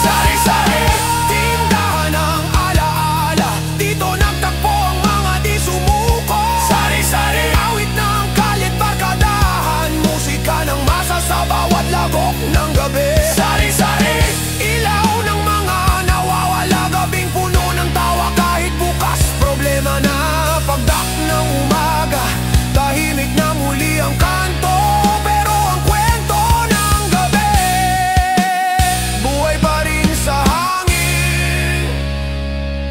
Sari-sari, tindahan ng alaala, dito nagtagpo ang mga di sumuko. Sari-sari, awit ng kalit, barkadahan, musika ng masa sa bawat lagok ng gabi. Sari-sari, ilaw ng mga nawawala, gabing puno ng tawa kahit bukas problema na. Pagdak ng umaga, tahimik na muli ang kanto, pero ang kwento ng gabi buhay pa rin sa hangin.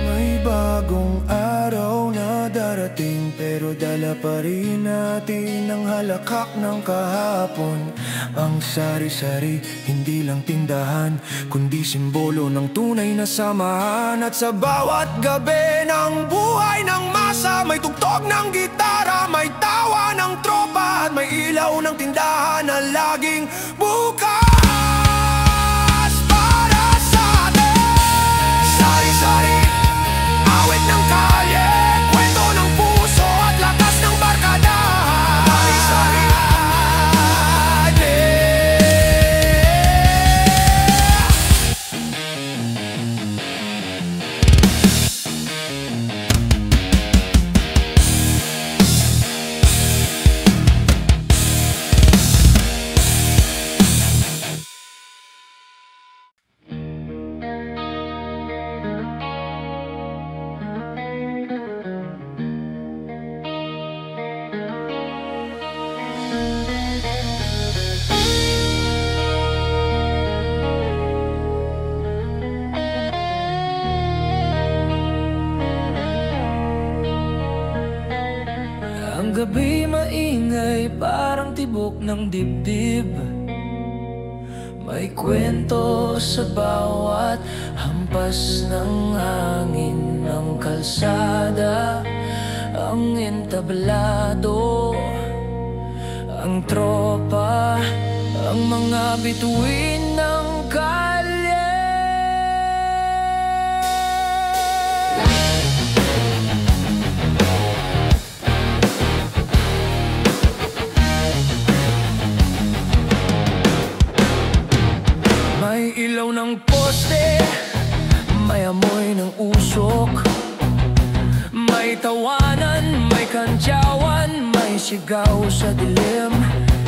May bagong araw na darating, pero dala pa rin natin ang halakhak ng kahapon. Ang sari-sari, hindi lang tindahan, kundi simbolo ng tunay na samahan. At sa bawat gabi ng buhay ng masa, may tugtog ng gitara, may tawa ng tropa, at may ilaw ng tindahan na laging bukas para sa atin. Sari-sari, awit ng kalye, kwento ng puso at lakas ng barkada. Sari-sari, ang gabi maingay, parang tibok ng dibdib. May kwento sa bawat hampas ng hangin ng kalsada. Ang entablado, ang tropa, ang mga bituin ng kalye. May ilaw ng poste, may amoy ng usok, may tawanan, may kantyawan, may sigaw sa dilim.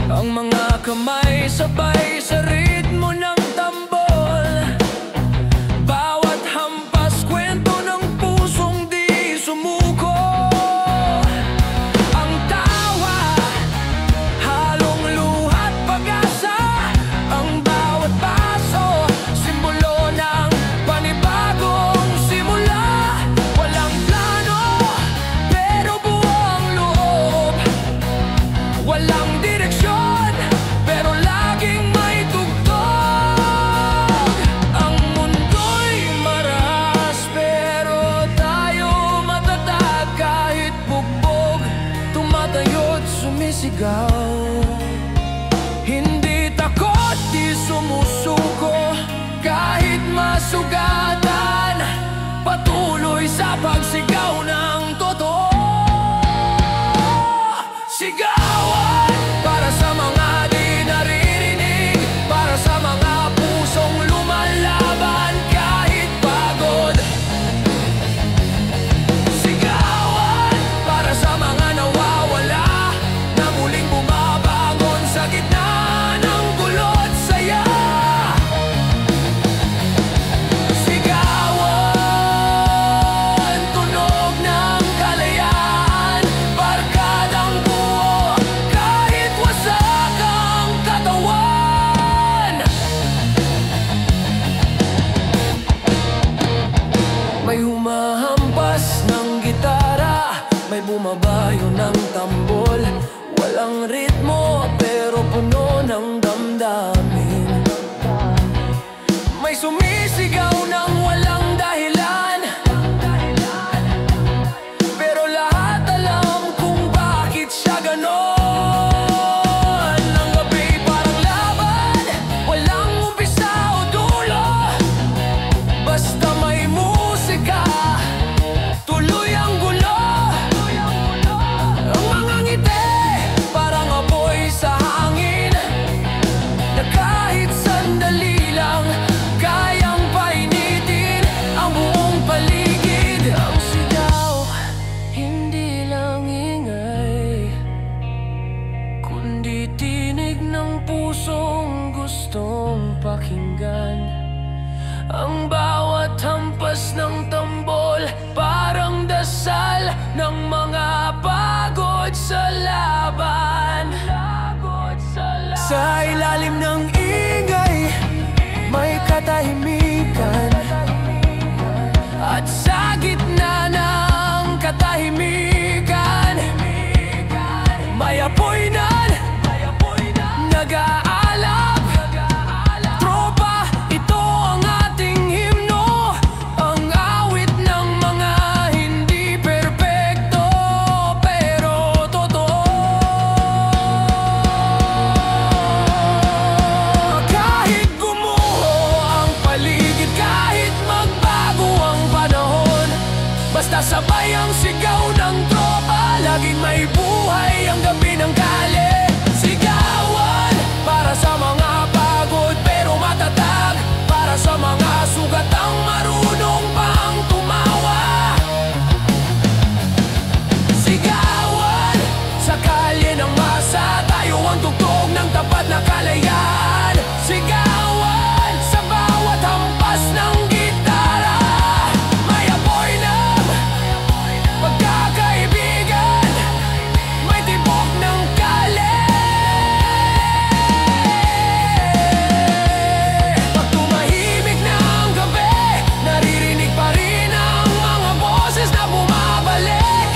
Ang mga kamay sabay sa ritmo ng tambol. Bawat hampas kwento ng pusong di sumuko. Ang tawa, halong luha't pag-asa. Ang bawat baso, simbolo ng panibagong simula. Walang plano, pero buong loob. Walang direksyon, pero laging may ng damdamin. May sumisigaw ng walang dahilan, pero lahat alam kung bakit siya ganon. Ang gabi parang laban, walang umpisa o dulo. Basta may musika, tuloy ang gulo. Ang mga ngiti parang apoy sa hangin, na kahit sandali lang kayang painitin ang buong paligid. Ang sigaw, hindi lang ingay, kundi tinig ng pusong gustong pakinggan. Ang bawat hampas ng tambol parang dasal ng mga pagod sa laban. Sa ilalim ng ingay may katahimikan, at sa gitna ng katahimikan may apoy na nag-aalab. Tropa, ito ang ating himno, ang awit ng mga hindi perpekto pero totoo. Kahit gumuho ang paligid, kahit magbago ang panahon, basta sabay ang sigaw ng tropa, laging may buhay ang gabi ng kalye. Sigawan para sa mga pagod pero matatag, para sa mga sugatang marunong pang tumawa. Sigawan sa kalye ng masa, tayo ang tugtog ng tapat na kalayaan. Sigawan sa bawat hampas ng gitara, may apoy ng pagkakaibigan, may tibok ng kalye. Pag tumahimik na ang gabi, naririnig pa rin ang mga boses na bumabalik.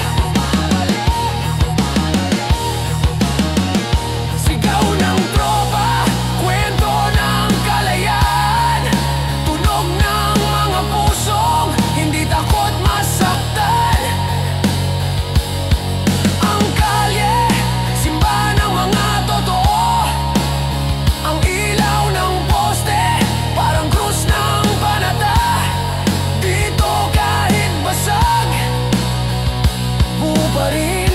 Sigaw ng tropa, kwento ng kalayaan, tunog ng mga pusong hindi takot masaktan. Ang kalye, simbahan ng mga totoo, ang ilaw ng poste, parang krus ng panata. Dito kahit basag, buo pa rin,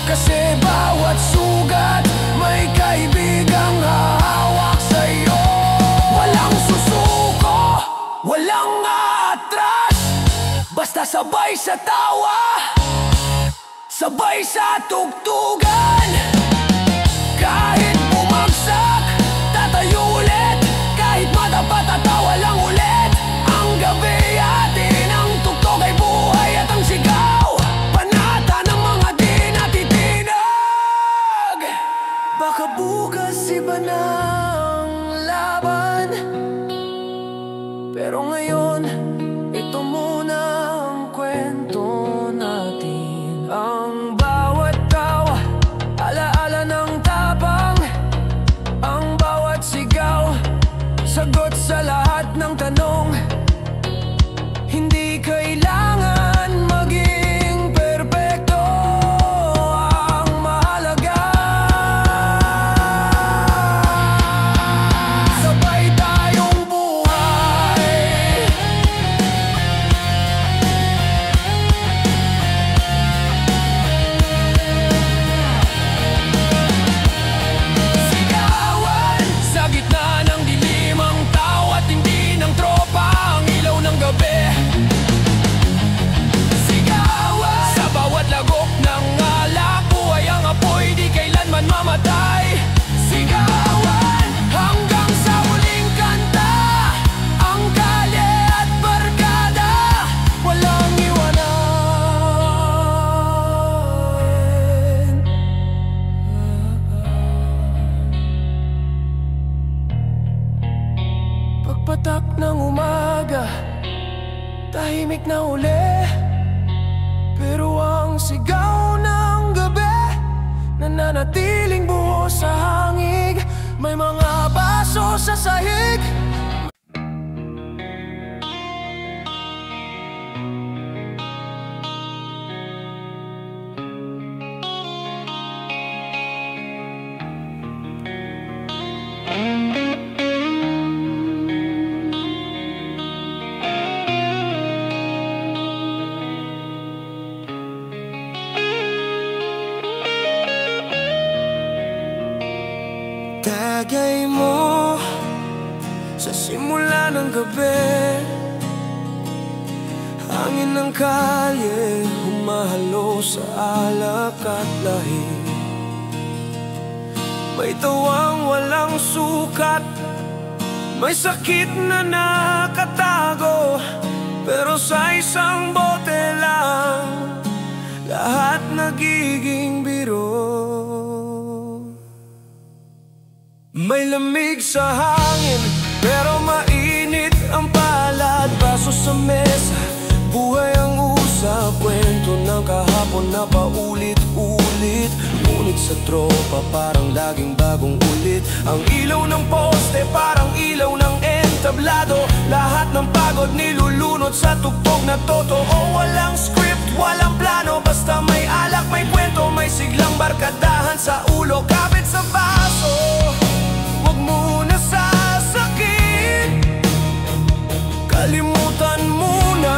kasi bawat sugat may kaibigang hahawak sa'yo. Walang susuko, walang atras, basta sabay sa tawa, sabay sa tugtugan. Kahit bumagsak, tatayo ulit, kahit matapat tatawa lang ulit. Ang gabi atin, ang tugtog ay buhay, at ang sigaw panata ng mga di natitinag. Baka bukas iba na ang laban, pero ngayon ito muna ang kwento natin. Ang bawat tawa, alaala ng tapang, ang bawat sigaw, sagot sa lahat ng tanong. Hindi kailangan maging perpekto, ang mahalaga sabay tayong buhay. Sigawan sa gitna ng dilim, ang tao at hindi ng tropa, ang ilaw ng gabi. Sigawan sa bawat lagok ng alak, buhay ang apoy, di kailanman mamatay. Sigawan hanggang sa huling kanta, ang kalye at barkada, walang iwanan. Pagpatak ng umaga, tahimik na uli, pero ang sigaw ng gabi nananatiling buo sa hangig. May mga baso sa sahig. Tagay mo sa simula ng gabi, hangin ng kalye humahalo sa alak at lahing. May tawang walang sukat, may sakit na nakatago, pero sa isang bote lang lahat nagiging biro. May lamig sa hangin, pero mainit ang palad. Baso sa mesa, buhay ang usap. Kwento ng kahapon na paulit-ulit, ngunit sa tropa parang laging bagong ulit. Ang ilaw ng poste parang ilaw ng entablado. Lahat ng pagod nilulunod sa tugtog na totoo. Walang script, walang plano, basta may alak, may kwento. May siglang barkadahan sa ulo, kapit sa baso. Huwag muna sasakit, kalimutan muna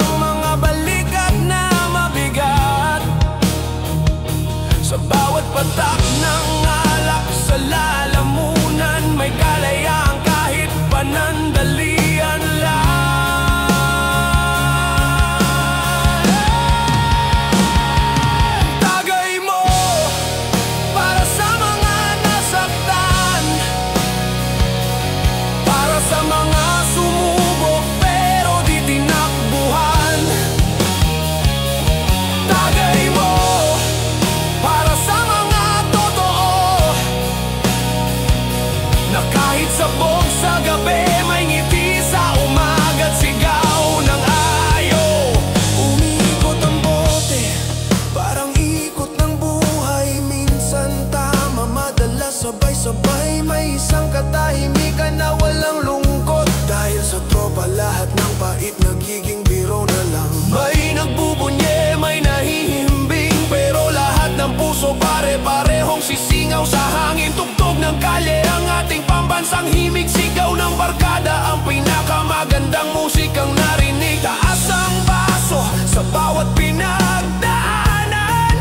ang mga balikat na mabigat. Sa bawat patak ng alak sa lalamunan, may kalayaan kahit panandalian lang. Tagay mo para sa mga nasaktan, para sa mga sumubok pero di tinakbuhan. Tagay mo para sa mga totoo, na kahit sabog sa gabi, may ngiti sa umaga't sigaw ng ayaw. Umiikot ang bote, parang ikot ng buhay. Minsan tama, madalas sabay-sabay. May isang katahimikan na walang lungkot, dahil sa tropa lahat ng pait nagiging biro na lang. May nagbubunye, may nahihimbing, pero lahat ng puso pare-parehong sisingaw sa hangin. Tugtog ng kalye ang ating pambansang himig. Sigaw ng barkada ang pinakamagandang musikang narinig. Taas ang baso sa bawat pinagdaanan,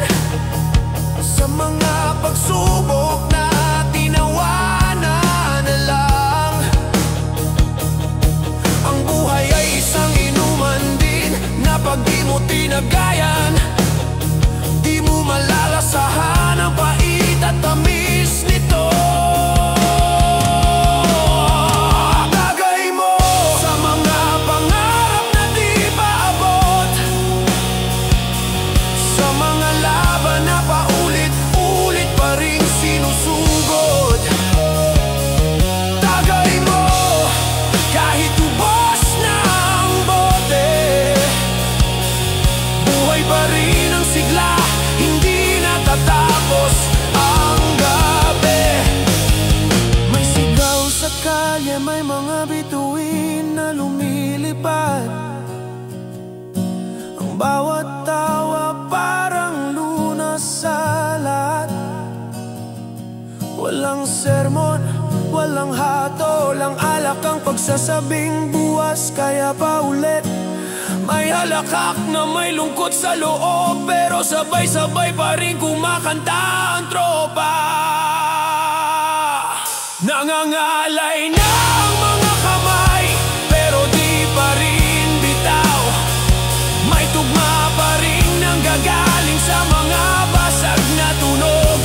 sa mga pagsubok na tinawanan na lang. Ang buhay ay isang inuman din, na pag di mo tinagayan, di mo malalasahan ang pait at tamis nito. Tagay mo sa mga pangarap na di paabot, sa mga laban na paulit-ulit pa rin sinusugod. Tagay mo kahit ubos na ang bote, buhay pa rin ang sigla, hindi natatapos ang gabi. May sigaw sa kalye, may mga bituin na lumilipad. Ang bawat tawa parang lunas sa lahat. Walang sermon, walang hatol, ang alak ang pagsasabing buwas kaya pa ulit. May halakak na may lungkot sa loob, pero sabay-sabay pa rin kumakanta ang tropa. Nangangalay na ang mga kamay, pero di pa rin bitaw. May tugma pa rin nanggagaling sa mga basag na tunog.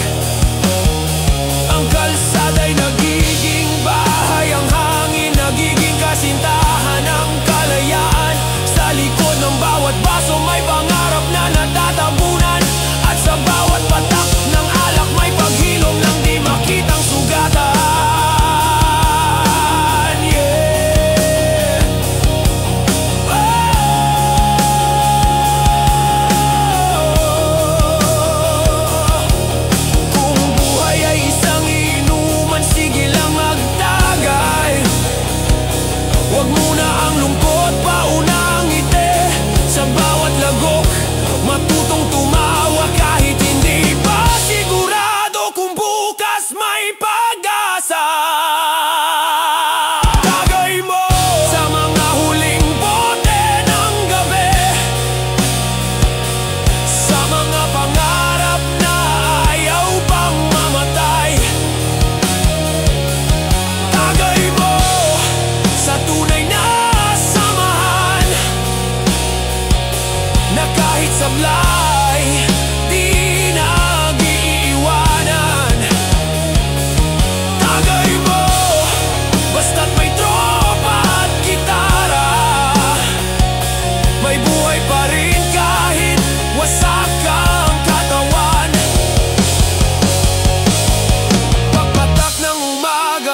Ang kalsada'y nagiging bahay, ang hangin nagiging kasintahan. Ang kalayaan sa likod ng bawat baso, may pangarap na natatabunan. At sa bawat patak ng alak, may paghilom ng di makitang sugatan.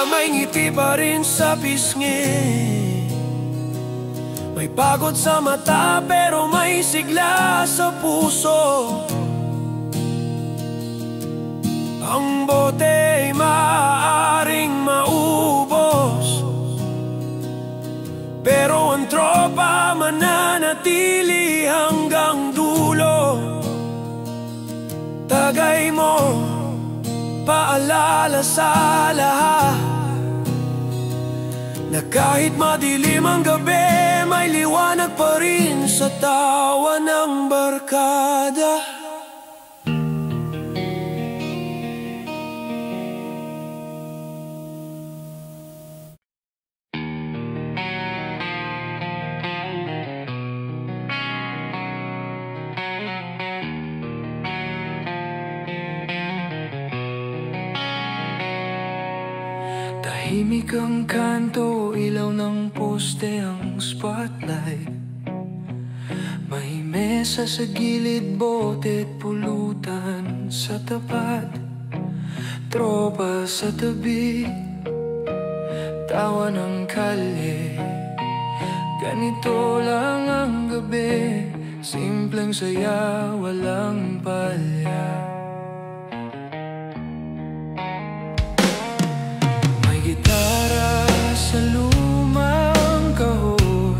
may ngiti pa rin sa pisngi. May pagod sa mata pero may sigla sa puso. Ang bote ay maaaring maubos, pero ang tropa mananatili hanggang dulo. Tagay mo, paalala sa lahat, na kahit madilim ang gabi, may liwanag pa rin sa tawa ng barkada. Tahimik ang kanto, ilaw ng poste ang spotlight. May mesa sa gilid, bote't pulutan sa tapat. Tropa sa tabi, tawa ng kalye. Ganito lang ang gabi, simpleng saya, walang palya. Gitara sa lumang kahon,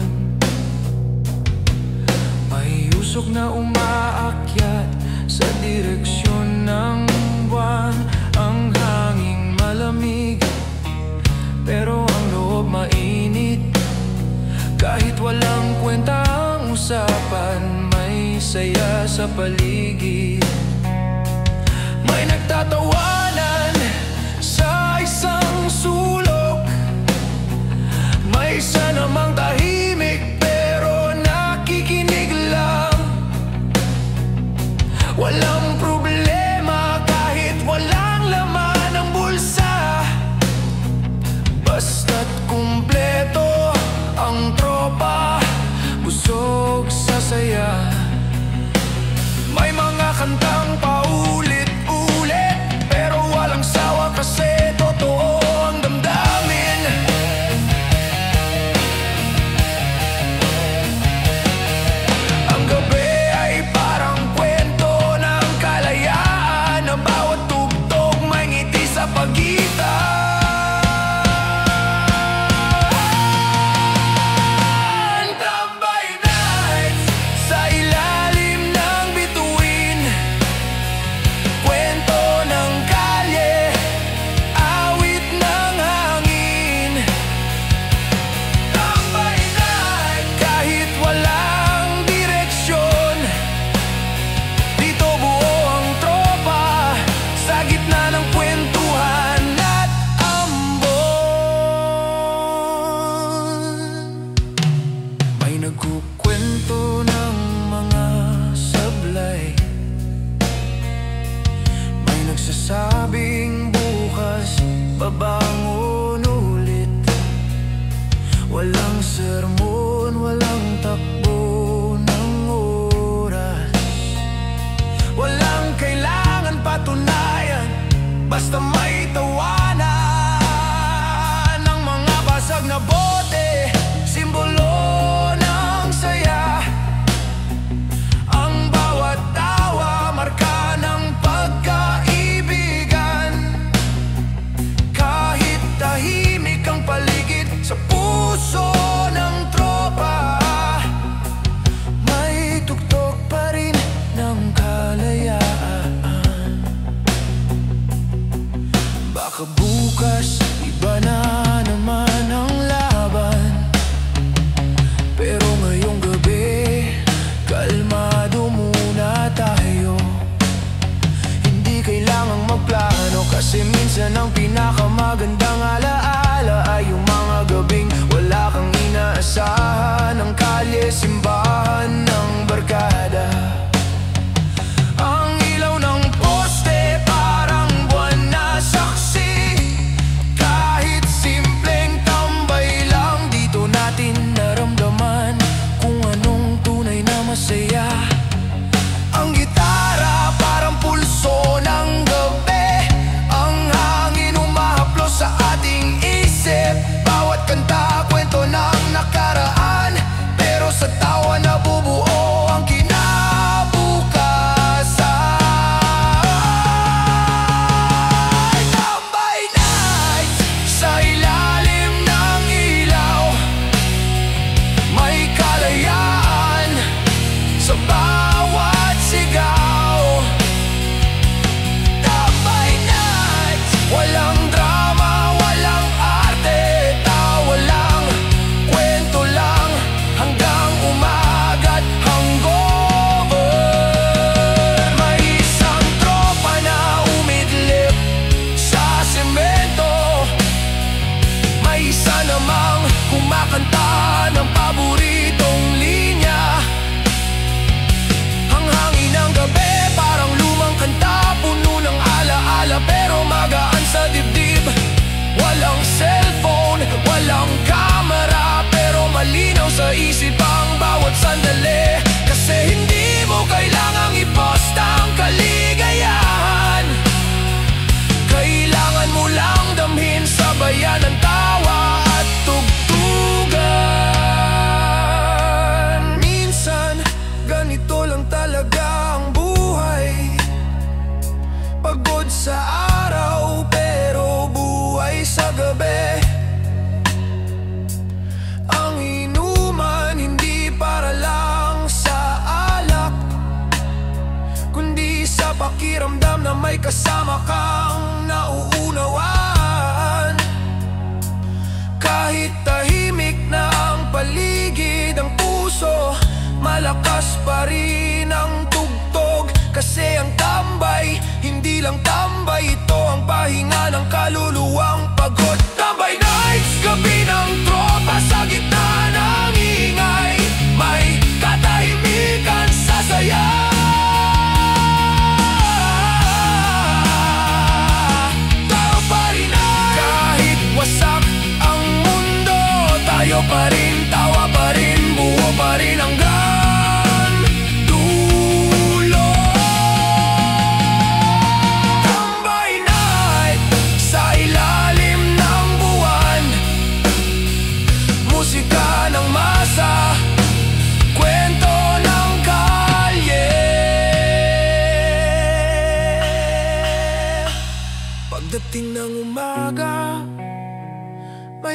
may usok na umaakyat sa direksyon ng buwan. Ang hangin malamig, pero ang loob mainit. Kahit walang kwentang usapan, may saya sa paligid. May nagtatawanan sa isang sulok, may isa namang tahimik pero nakikinig lang. Walang problema kahit walang laman ang bulsa, basta't kumpleto ang tropa, busog sa saya. May mga kantang paulit-ulit, pero walang sawa kasi totoo ang damdamin. Ang gabi ay parang kwento ng kalayaan, na bawat tugtog may ngiti sa pagitan. Tambay nights sa ilalim ng bituin, kwento ng kalye, awit ng hangin. Tambay night kahit walang direksyon, dito buo ang tropa sa gitna ng kwentuhan at ambon. May nagkukwento ng mga sablay, may nagsasabing bukas babangon ulit. Walang sermon, walang takbo ng oras, walang kailangan patunayan, basta may tawanan ng mga basag na bote, simbolo ng saya. Ang bawat tawa, marka ng pagkaibigan. Kahit tahimik ang paligid, sa puso ng tropa may tugtog pa rin ng kalayaan. Baka bukas iba na naman ang laban, pero ngayong gabi kalmado muna tayo. Hindi kailangang magplano, kasi minsan ang pinakamagandang alaala ay yung mga gabing wala kang inaasahan. Ang kalye, simbahan ng barkada, ang ilaw ng poste parang buwan na saksi. Kahit simpleng tambay lang, dito natin naramdaman kung anong tunay na masaya. Ang gitara parang pulso ng gabi, ang hangin umahaplos sa ating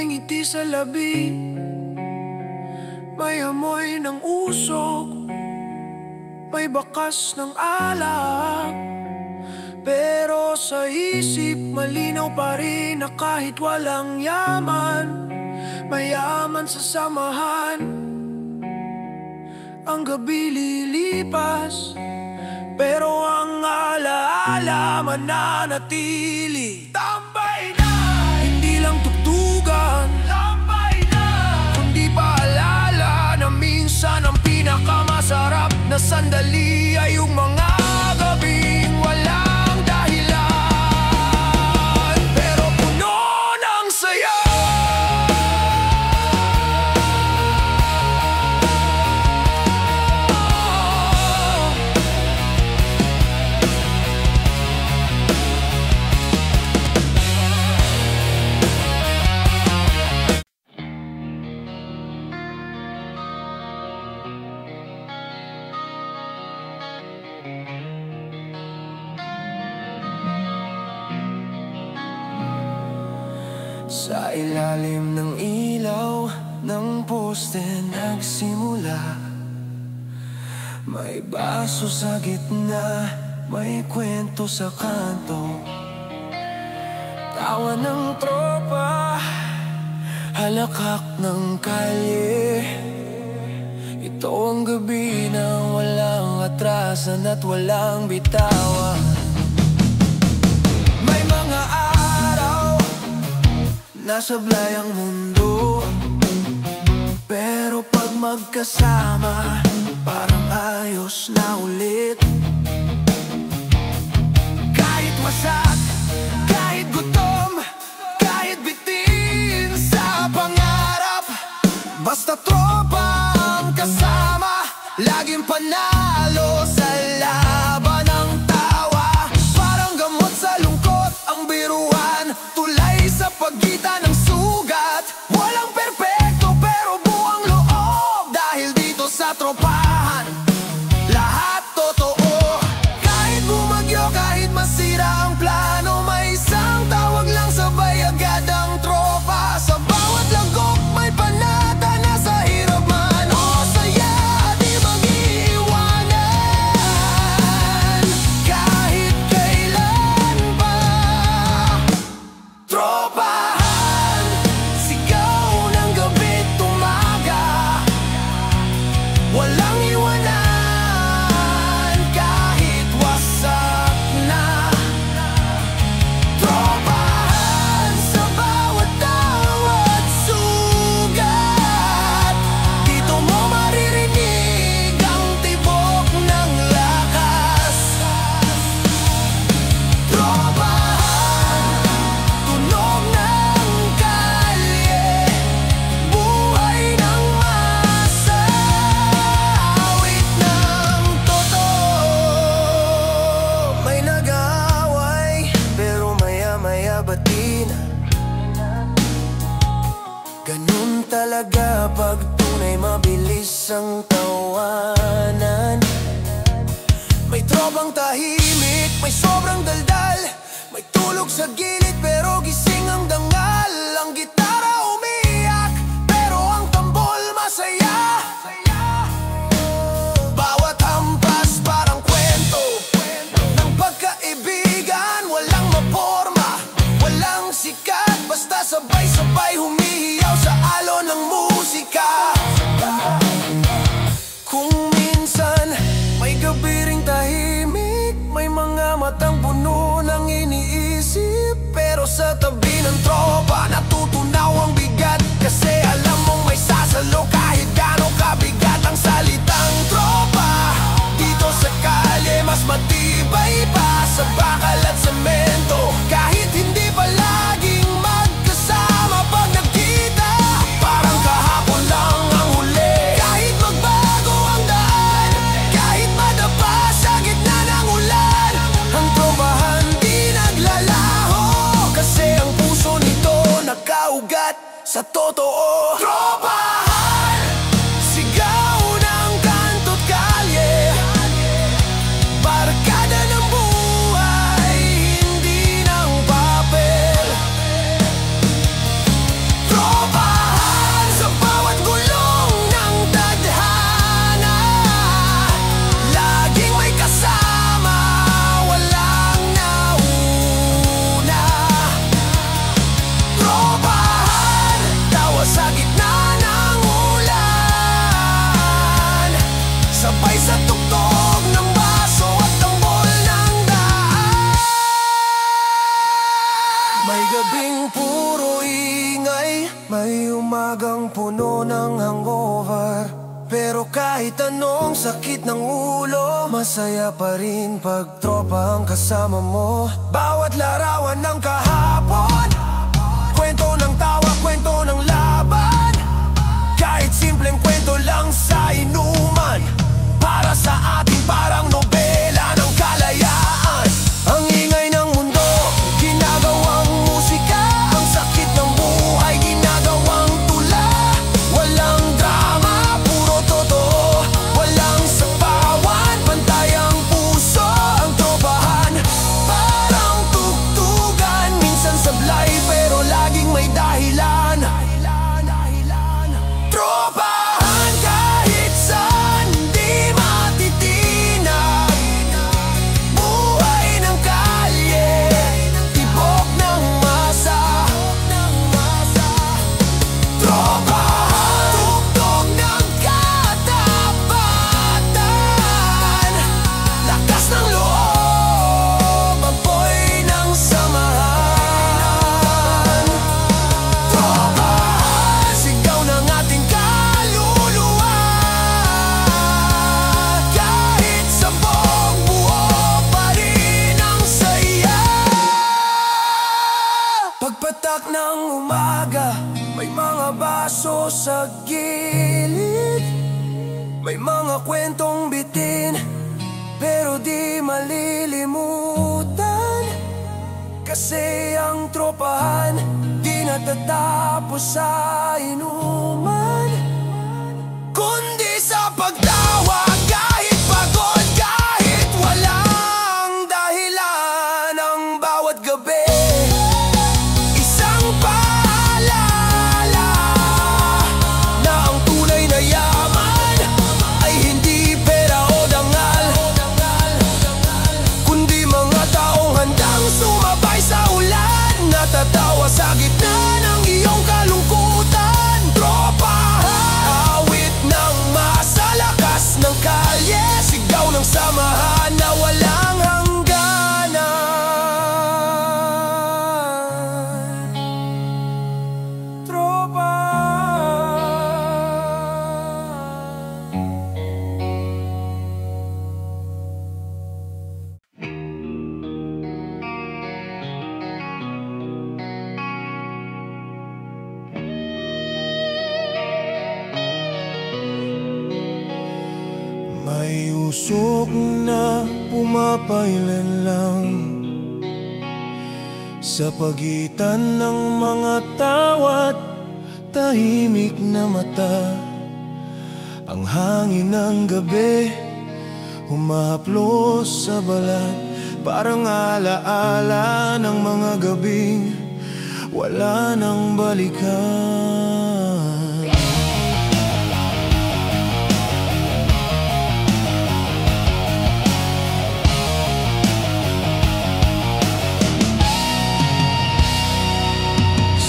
may ngiti sa labi, may amoy ng usok, may bakas ng alak. Pero sa isip malinaw pa rin na kahit walang yaman, mayaman sa samahan. Ang gabi lilipas, pero ang alaala mananatili. Tambay na, hindi lang tugtugan, tambay na, kundi paalala na minsan ang pinakamasarap na sandali ay yung mga gabing walang dahilan, pero puno ng saya. Sa ilalim ng ilaw ng poste nagsimula, may baso sa gitna, may kwento sa kanto, tawa ng tropa, halakak ng kalye. Ito ang gabi na walang atrasan at walang bitawan. May mga nasablay ang mundo, pero pag magkasama, parang ayos na ulit. Kahit wasak, kahit gutom, kahit bitin sa pangarap, basta tropa ang kasama, laging panalo sa laban ng tawa. Parang gamot sa lungkot ang biruan, tulay sa pagitan ng sugat. Walang perpekto pero buwang loob, dahil dito sa tropahan lahat totoo. Kahit bumagyo, kahit masira ang plano, may isang tawag lang, sabay agad ang tropa. Sa bawat lagok may panata na sa hirap man o saya, di mag-iiwanan kahit kailan pa. Tropahan, sigaw ng gabi't umaga, walang iwanan kahit wasak na. Tropahan, sa bawat tawat sugat, dito mo maririnig ang tibok ng lakas. Tropahan, tunog ng kalye, buhay ng masa, awit ng totoo. May nag-aaway, pero maya-maya bati na. Ganun talaga pag tunay, mabilis ang tawanan. May tropang tahimik, may sobrang daldal, may tulog sa gilid pero gising ang dangal. Ang gitara umiyak, pero ang tambol masaya. Bawat hampas parang kwento ng pagkaibigan, walang maporma, walang sikat, basta sabay-sabay humihiyaw sa alon ng musika. Kung minsan may gabi ring tahimik, may mga matang puno ng iniisip, pero sa tabi ng tropa natutunaw ang bigat, kasi alam mong may sasalo kahit gaano kabigat ang salitang tropa. Dito sa kalye mas matibay pa sa bakal at semento, kahit hindi palaging magkasama. Pag nagkita, parang kahapon lang ang huli. Kahit magbago ang daan, kahit madapa sa gitna ng ulan, ang tropahan di naglalaho, kasi ang puso nito nakaugat sa totoo. Tropahan, sigaw ng kanto't kalye, barkada ng buhay, hindi ng papel. Tropahan, Gising puro ingay, may umagang puno ng hangover. Pero kahit anong sakit ng ulo, masaya pa rin pag tropa ang kasama mo. Bawat larawan ng kahapon, kwento ng tawa, kwento ng laban. Kahit simpleng kwento lang sa inuman, para sa atin parang nobela ng kalayaan. Ang ingay ng mundo, ginagawang musika. Ang sakit ng buhay, ginagawang tula. Walang drama, puro totoo. Walang sapawan, pantay ang puso. Ang tropahan, parang tugtugan. Minsan sablay, pero laging may dahilan. Tropahan kahit saan, di matitinag. Buhay ng kalye, tibok ng masa. Tropahan, tugtog ng katapatan. Lakas ng loob, apoy ng samahan. Tropahan, sigaw ng ating kaluluwa. Kahit sabog, buo pa rin ang saya. Pagpatak ng umaga, may mga baso sa gilid. May mga kwentong bitin, pero di malilimutan. Kasi ang tropahan, di natatapos sa inuman, kundi sa pagtawa. Kahit pagod, kahit walang dahilan. Ang bawat gabi, isang paalala na ang tunay na yaman ay hindi pera o dangal, kundi mga taong handang sumabay sa ulan. Natatawa sa gitna ng iyong kalungkutan. Tropahan, awit ng masa, lakas ng kalye, sigaw ng samahan na walang hangganan. May usok na pumapailan lang sa pagitan ng mga tawat tahimik na mata. Ang hangin ng gabi humahaplos sa balat, parang alaala ng mga gabing wala nang balikan.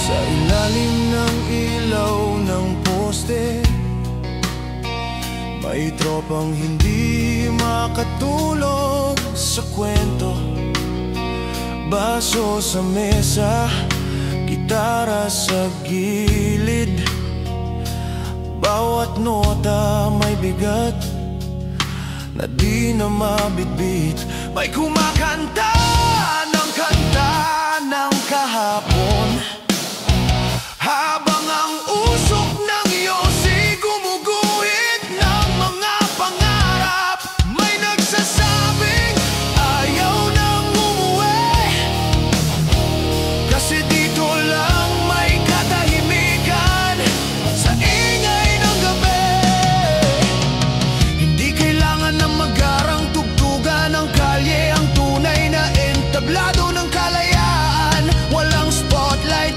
Sa ilalim ng ilaw ng poste, may tropang hindi makatulog sa kwento. Baso sa mesa, gitara sa gilid. Bawat nota may bigat na di na mabitbit. May kumakanta ng kanta ng kahapon, habang ang usok ng yosi gumuguhit ng mga pangarap. May nagsasabing ayaw nang umuwi, kasi dito lang may katahimikan sa ingay ng gabi. Hindi kailangan ng magarang tugtugan ng kalye, ang tunay na entablado ng kalayaan. Walang spotlight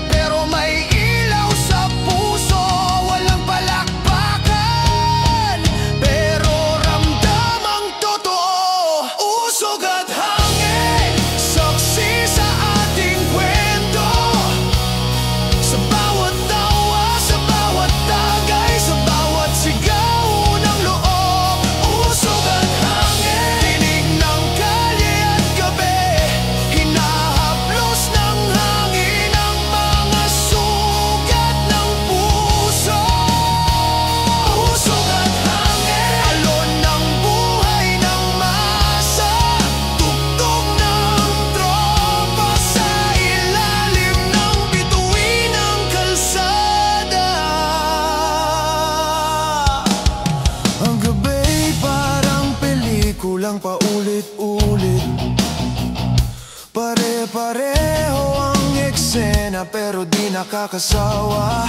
nakakasawa.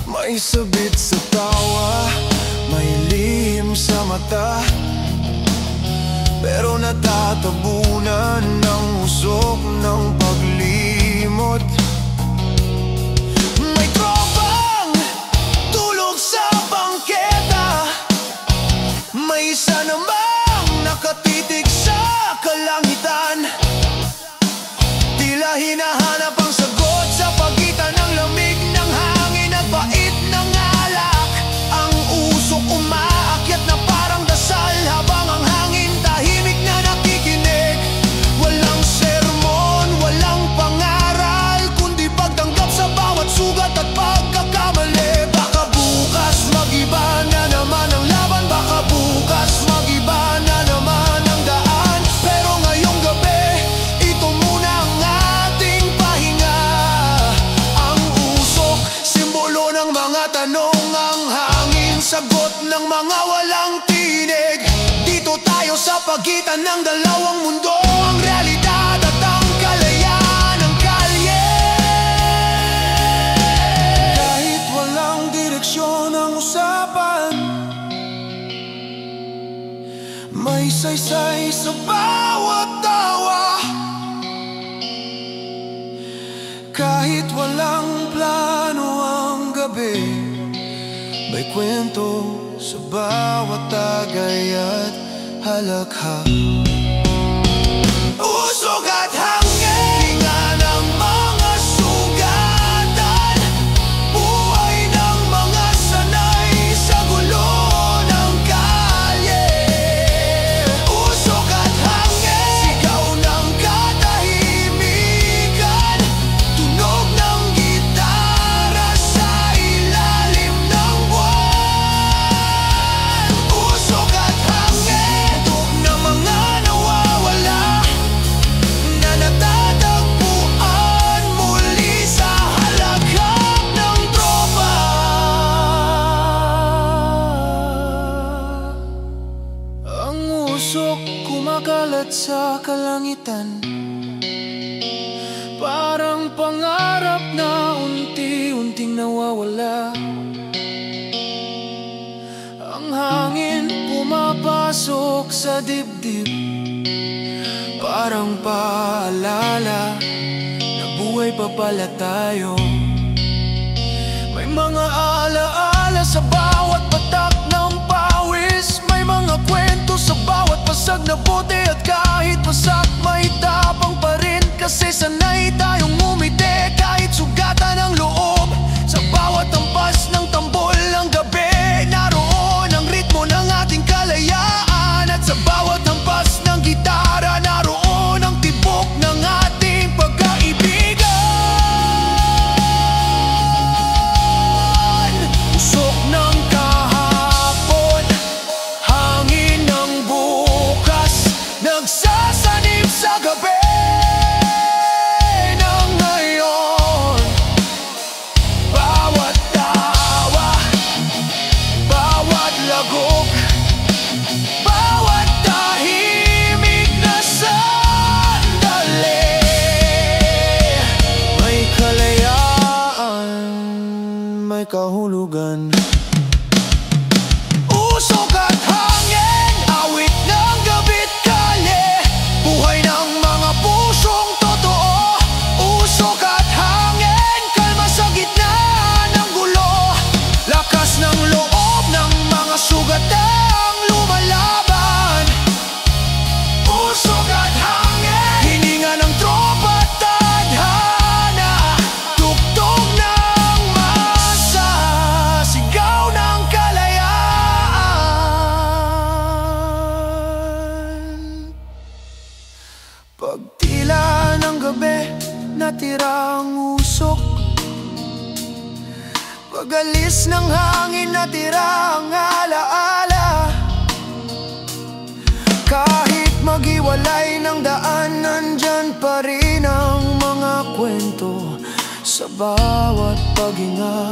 May sabit sa tawa, may lihim sa mata, pero natatabunan ng usok ng paglimot. May tropang tulog sa bangketa, may isa namang nakatitig sa kalangitan. Tila hinahanap ang sagot sa pagitan ng lamig ng hangin at bait ng alak. Ang usok umaakyat na parang dasal, habang ang hangin tahimik na nakikinig. Walang sermon, walang pangaral, kundi pagtanggap sa bawat sugat at pagkakamali. Baka bukas mag-iba na naman ang laban, baka bukas mag-iba na naman ang daan, pero ngayong gabi ito muna ang ating pahinga. Ang usok, simbolo ng mga tanong, ang hangin, sagot ng mga walang tinig. Dito tayo sa pagitan ng dalawang mundo, ang realidad at ang kalayaan ng kalye. Kahit walang direksyon ang usapan, may saysay sa bawat tawa. Kahit walang plano ang gabi, may kwento sa bawat tagay at halakha. Usok at hangin, hinga ng mga sugatan, buhay ng mga sanay sa gulo ng kalye. Usok at hangin, sigaw ng katahimikan, tunog ng gitara sa ilalim ng buwan. Usok at hangin, tunog ng mga nawawala, na natatagpuan muli sa halakhak ng tropa. Ang usok kumakalat sa kalangitan, parang pangarap na unti-unting nawawala. Ang hangin pumapasok sa dibdib, parang paalala na buhay pa pala tayo. May mga alaala sa bawat patak ng pawis, may mga kwento sa bawat pasag na bote, at kahit pasak may tapang pa rin, kasi sanay tayong umiti kahit sugatan ang loob. Sa bawat tampas ng tambol ng gabi, naroon ang ritmo ng ating kalayaan, at sa bawat hampas ng gitara, naroon ang tibok ng ating pagkaibigan. Usok ng kahapon, hangin ng bukas, nagsasanib sa gabi ng ngayon. Bawat tawa, bawat lagok, bawat tahimik na sandali, may kalayaan, may kahulugan. Usok at hangin, awit ng gabi't kalye, buhay ng mga pusong totoo. Usok at hangin, kalma sa gitna ng gulo, lakas ng loob ng mga sugatang lumalaban. Usok at hangin, hininga ng tropa at tadhana, tugtog ng masa, sigaw ng kalayaan. Pagtila ng gabi, natira ang usok, pag-alis ng hangin, natira ang alaala. Kahit maghiwalay ng daan, nandyan pa rin ang mga kwento sa bawat paghinga.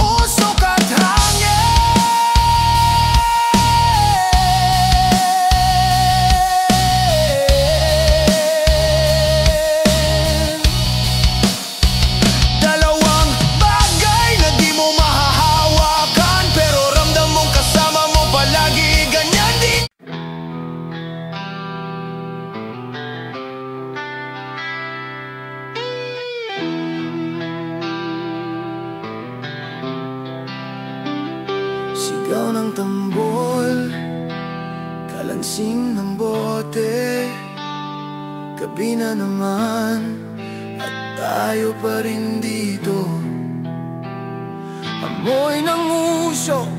Usok at hangin, Sigaw ng tambol, kalansing ng bote. Gabi na naman at tayo pa rin dito. Amoy ng usok,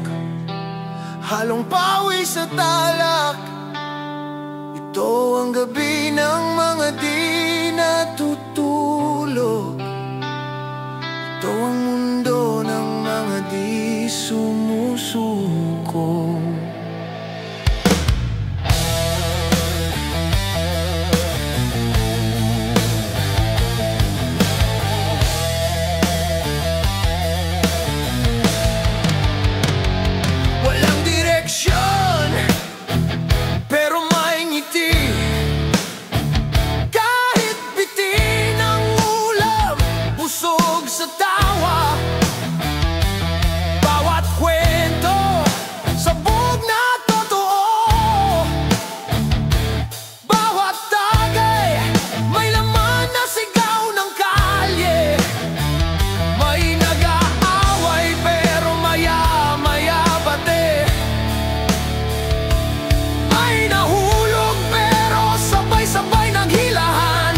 halong pawis sa talak. Ito ang gabi ng mga di natutulog. Ito ang mundo ng mga di sumusuko. Walang direksyon, pero may ngiti. Kahit bitin ang ulam, busog sa tawa. Bawat kwento, sabog na totoo. Bawat tagay, may laman na sigaw ng kalye. May nag-aaway pero maya-maya bate. May nahulog pero sabay-sabay naghilahan.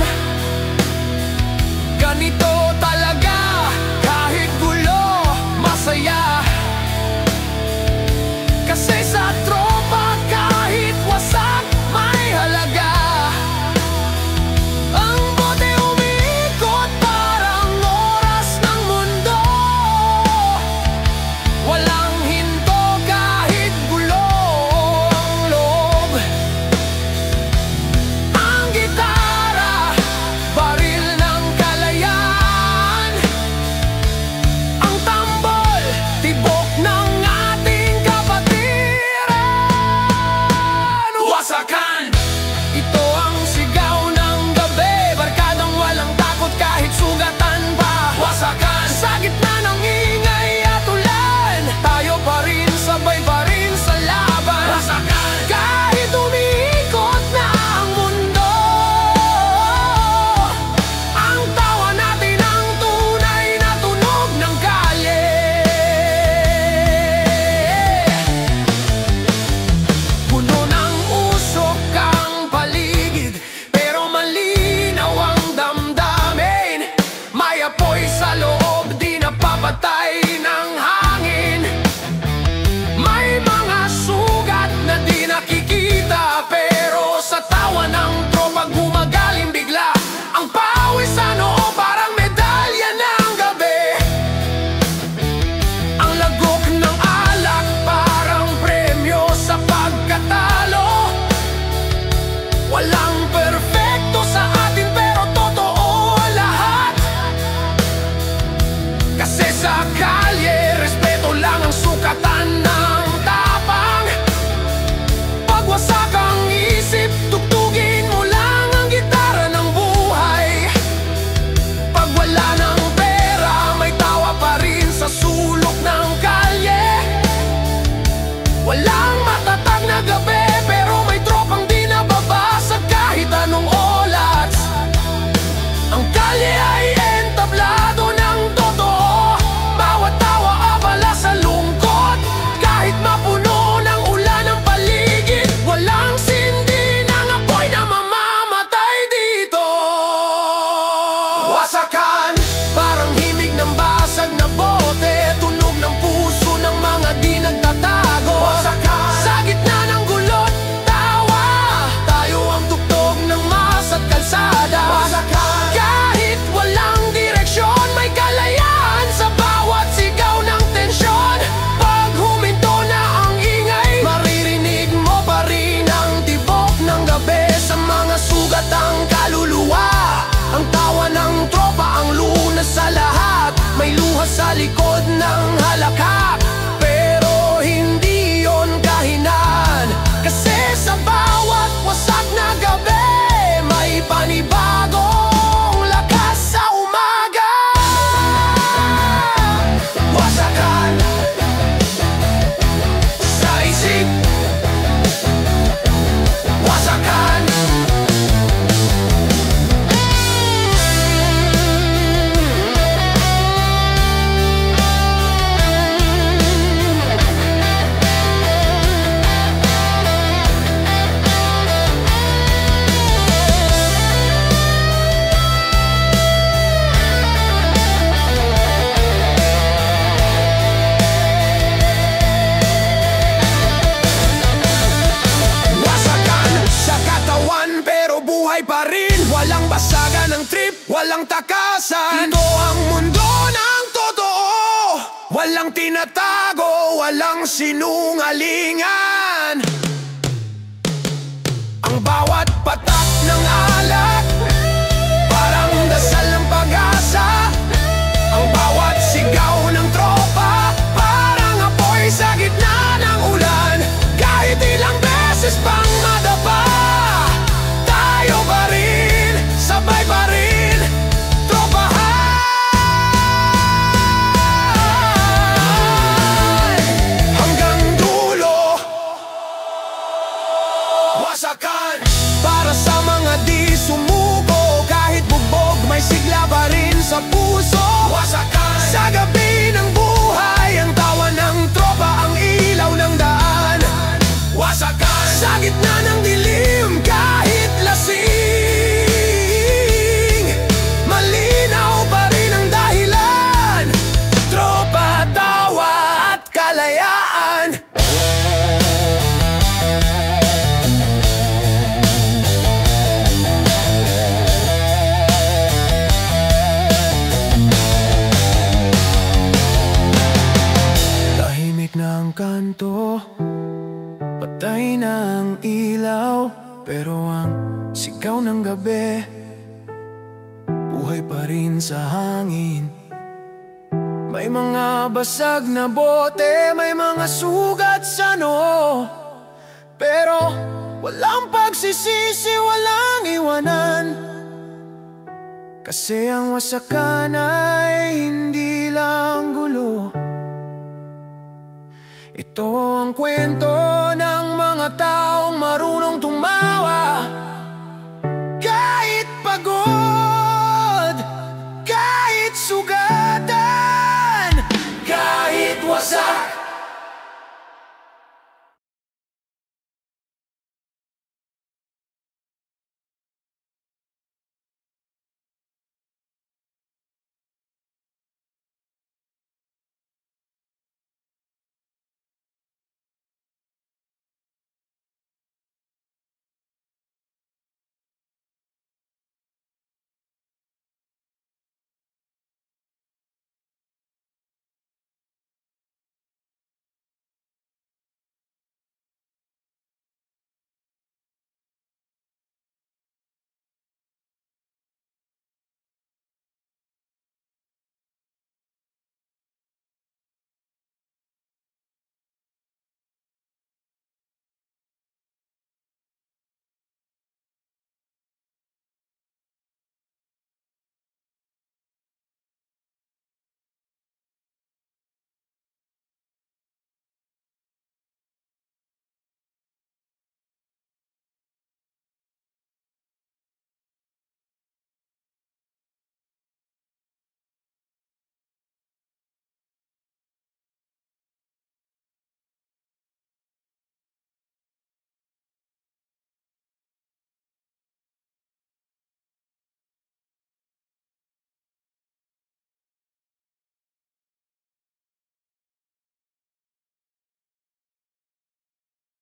Ganito talaga, kahit gulo, masaya. Kasi sa tropa kahit wasak, may halaga. Ang bote umiikot parang oras ng mundo. Walang hinto kahit gulo ang loob. Ang gitara, baril ng kalayaan. Ang tambol, tibok ng ating kapatiran. Wasakan! Ito ang sigaw ng gabi, barkadang walang takot kahit sugatan pa. Wasakan! Sa gitna ng ingay at ulan, tayo pa rin, sabay pa rin sa laban. Wasakan! Kahit umiikot na ang mundo, ang tawa natin ang tunay na tunog ng kalye. Puno ng usok ang paligid, pero malinaw ang damdamin. May apoy sa loob, di napapatay ng hangin. May mga sugat na di nakikita, pero sa tawa ng tropa gumagaling bigla. Ang pawis sa noo parang medalya ng gabi. Ang lagok ng alak parang premyo sa pagkatalo. Walang perfecto sa atin pero totoo lahat. Kasi sa kalye, respeto lang ang sukatan ng tapang. Pagwasak ang isip, tugtugin mo lang ang gitara ng buhay. Pag wala ng pera, may tawa pa rin sa sulok ng kalye. Walang matatag na gabi, pero may tropang di nababasag kahit anong oras. Ang kalye ay entablado ng totoo. Bawat tawa abala sa lungkot. Kahit mapuno ng ulan ang paligid, walang sindi ng apoy na mamamatay dito. Wasakan, parang himig ng basag na bote. Tunog ng puso ng mga di nagtatago. Wasakan, sa gitna ng gulot, tawa. Tayo ang tugtog ng mas at kalsada. Wasakan, kahit walang direksyon, may kalayaan sa bawat sigaw ng tensyon. Pag huminto na ang ingay, maririnig mo pa rin ang tibok ng gabi. Sa mga sugat ang kaluluwa, ang tawa ng tropa ang walang takasan. Ito ang mundo ng totoo, walang tinatago, walang sinungalingan. Ang bawat patak ng alak, parang dasal ng pag-asa. Ang bawat sigaw ng tropa, parang apoy sa gitna ng ulan. Kahit ilang beses pang madapa, tayo pa rin, sabay pa rin, tropahan. Hanggang dulo, wasakan. Para sa mga di sumuko, kahit bugbog may sigla pa rin sa puso. Wasakan. Sa gabi ng buhay, ang tawa ng tropa, ang ilaw ng daan. Wasakan. Sa gitna ng dilim, kahit lasing, malinaw pa rin ang dahilan. Tropa, tawa at kalayaan. Tahimik na ang kanto, patay na ang ilaw, pero ang sigaw ng gabi, buhay pa rin sa hangin. May mga basag na bote, may mga sugat sa noo, pero walang pagsisisi, walang iwanan. Kasi ang wasakan ay hindi lang gulo. Ito ang kwento ng mga taong marunong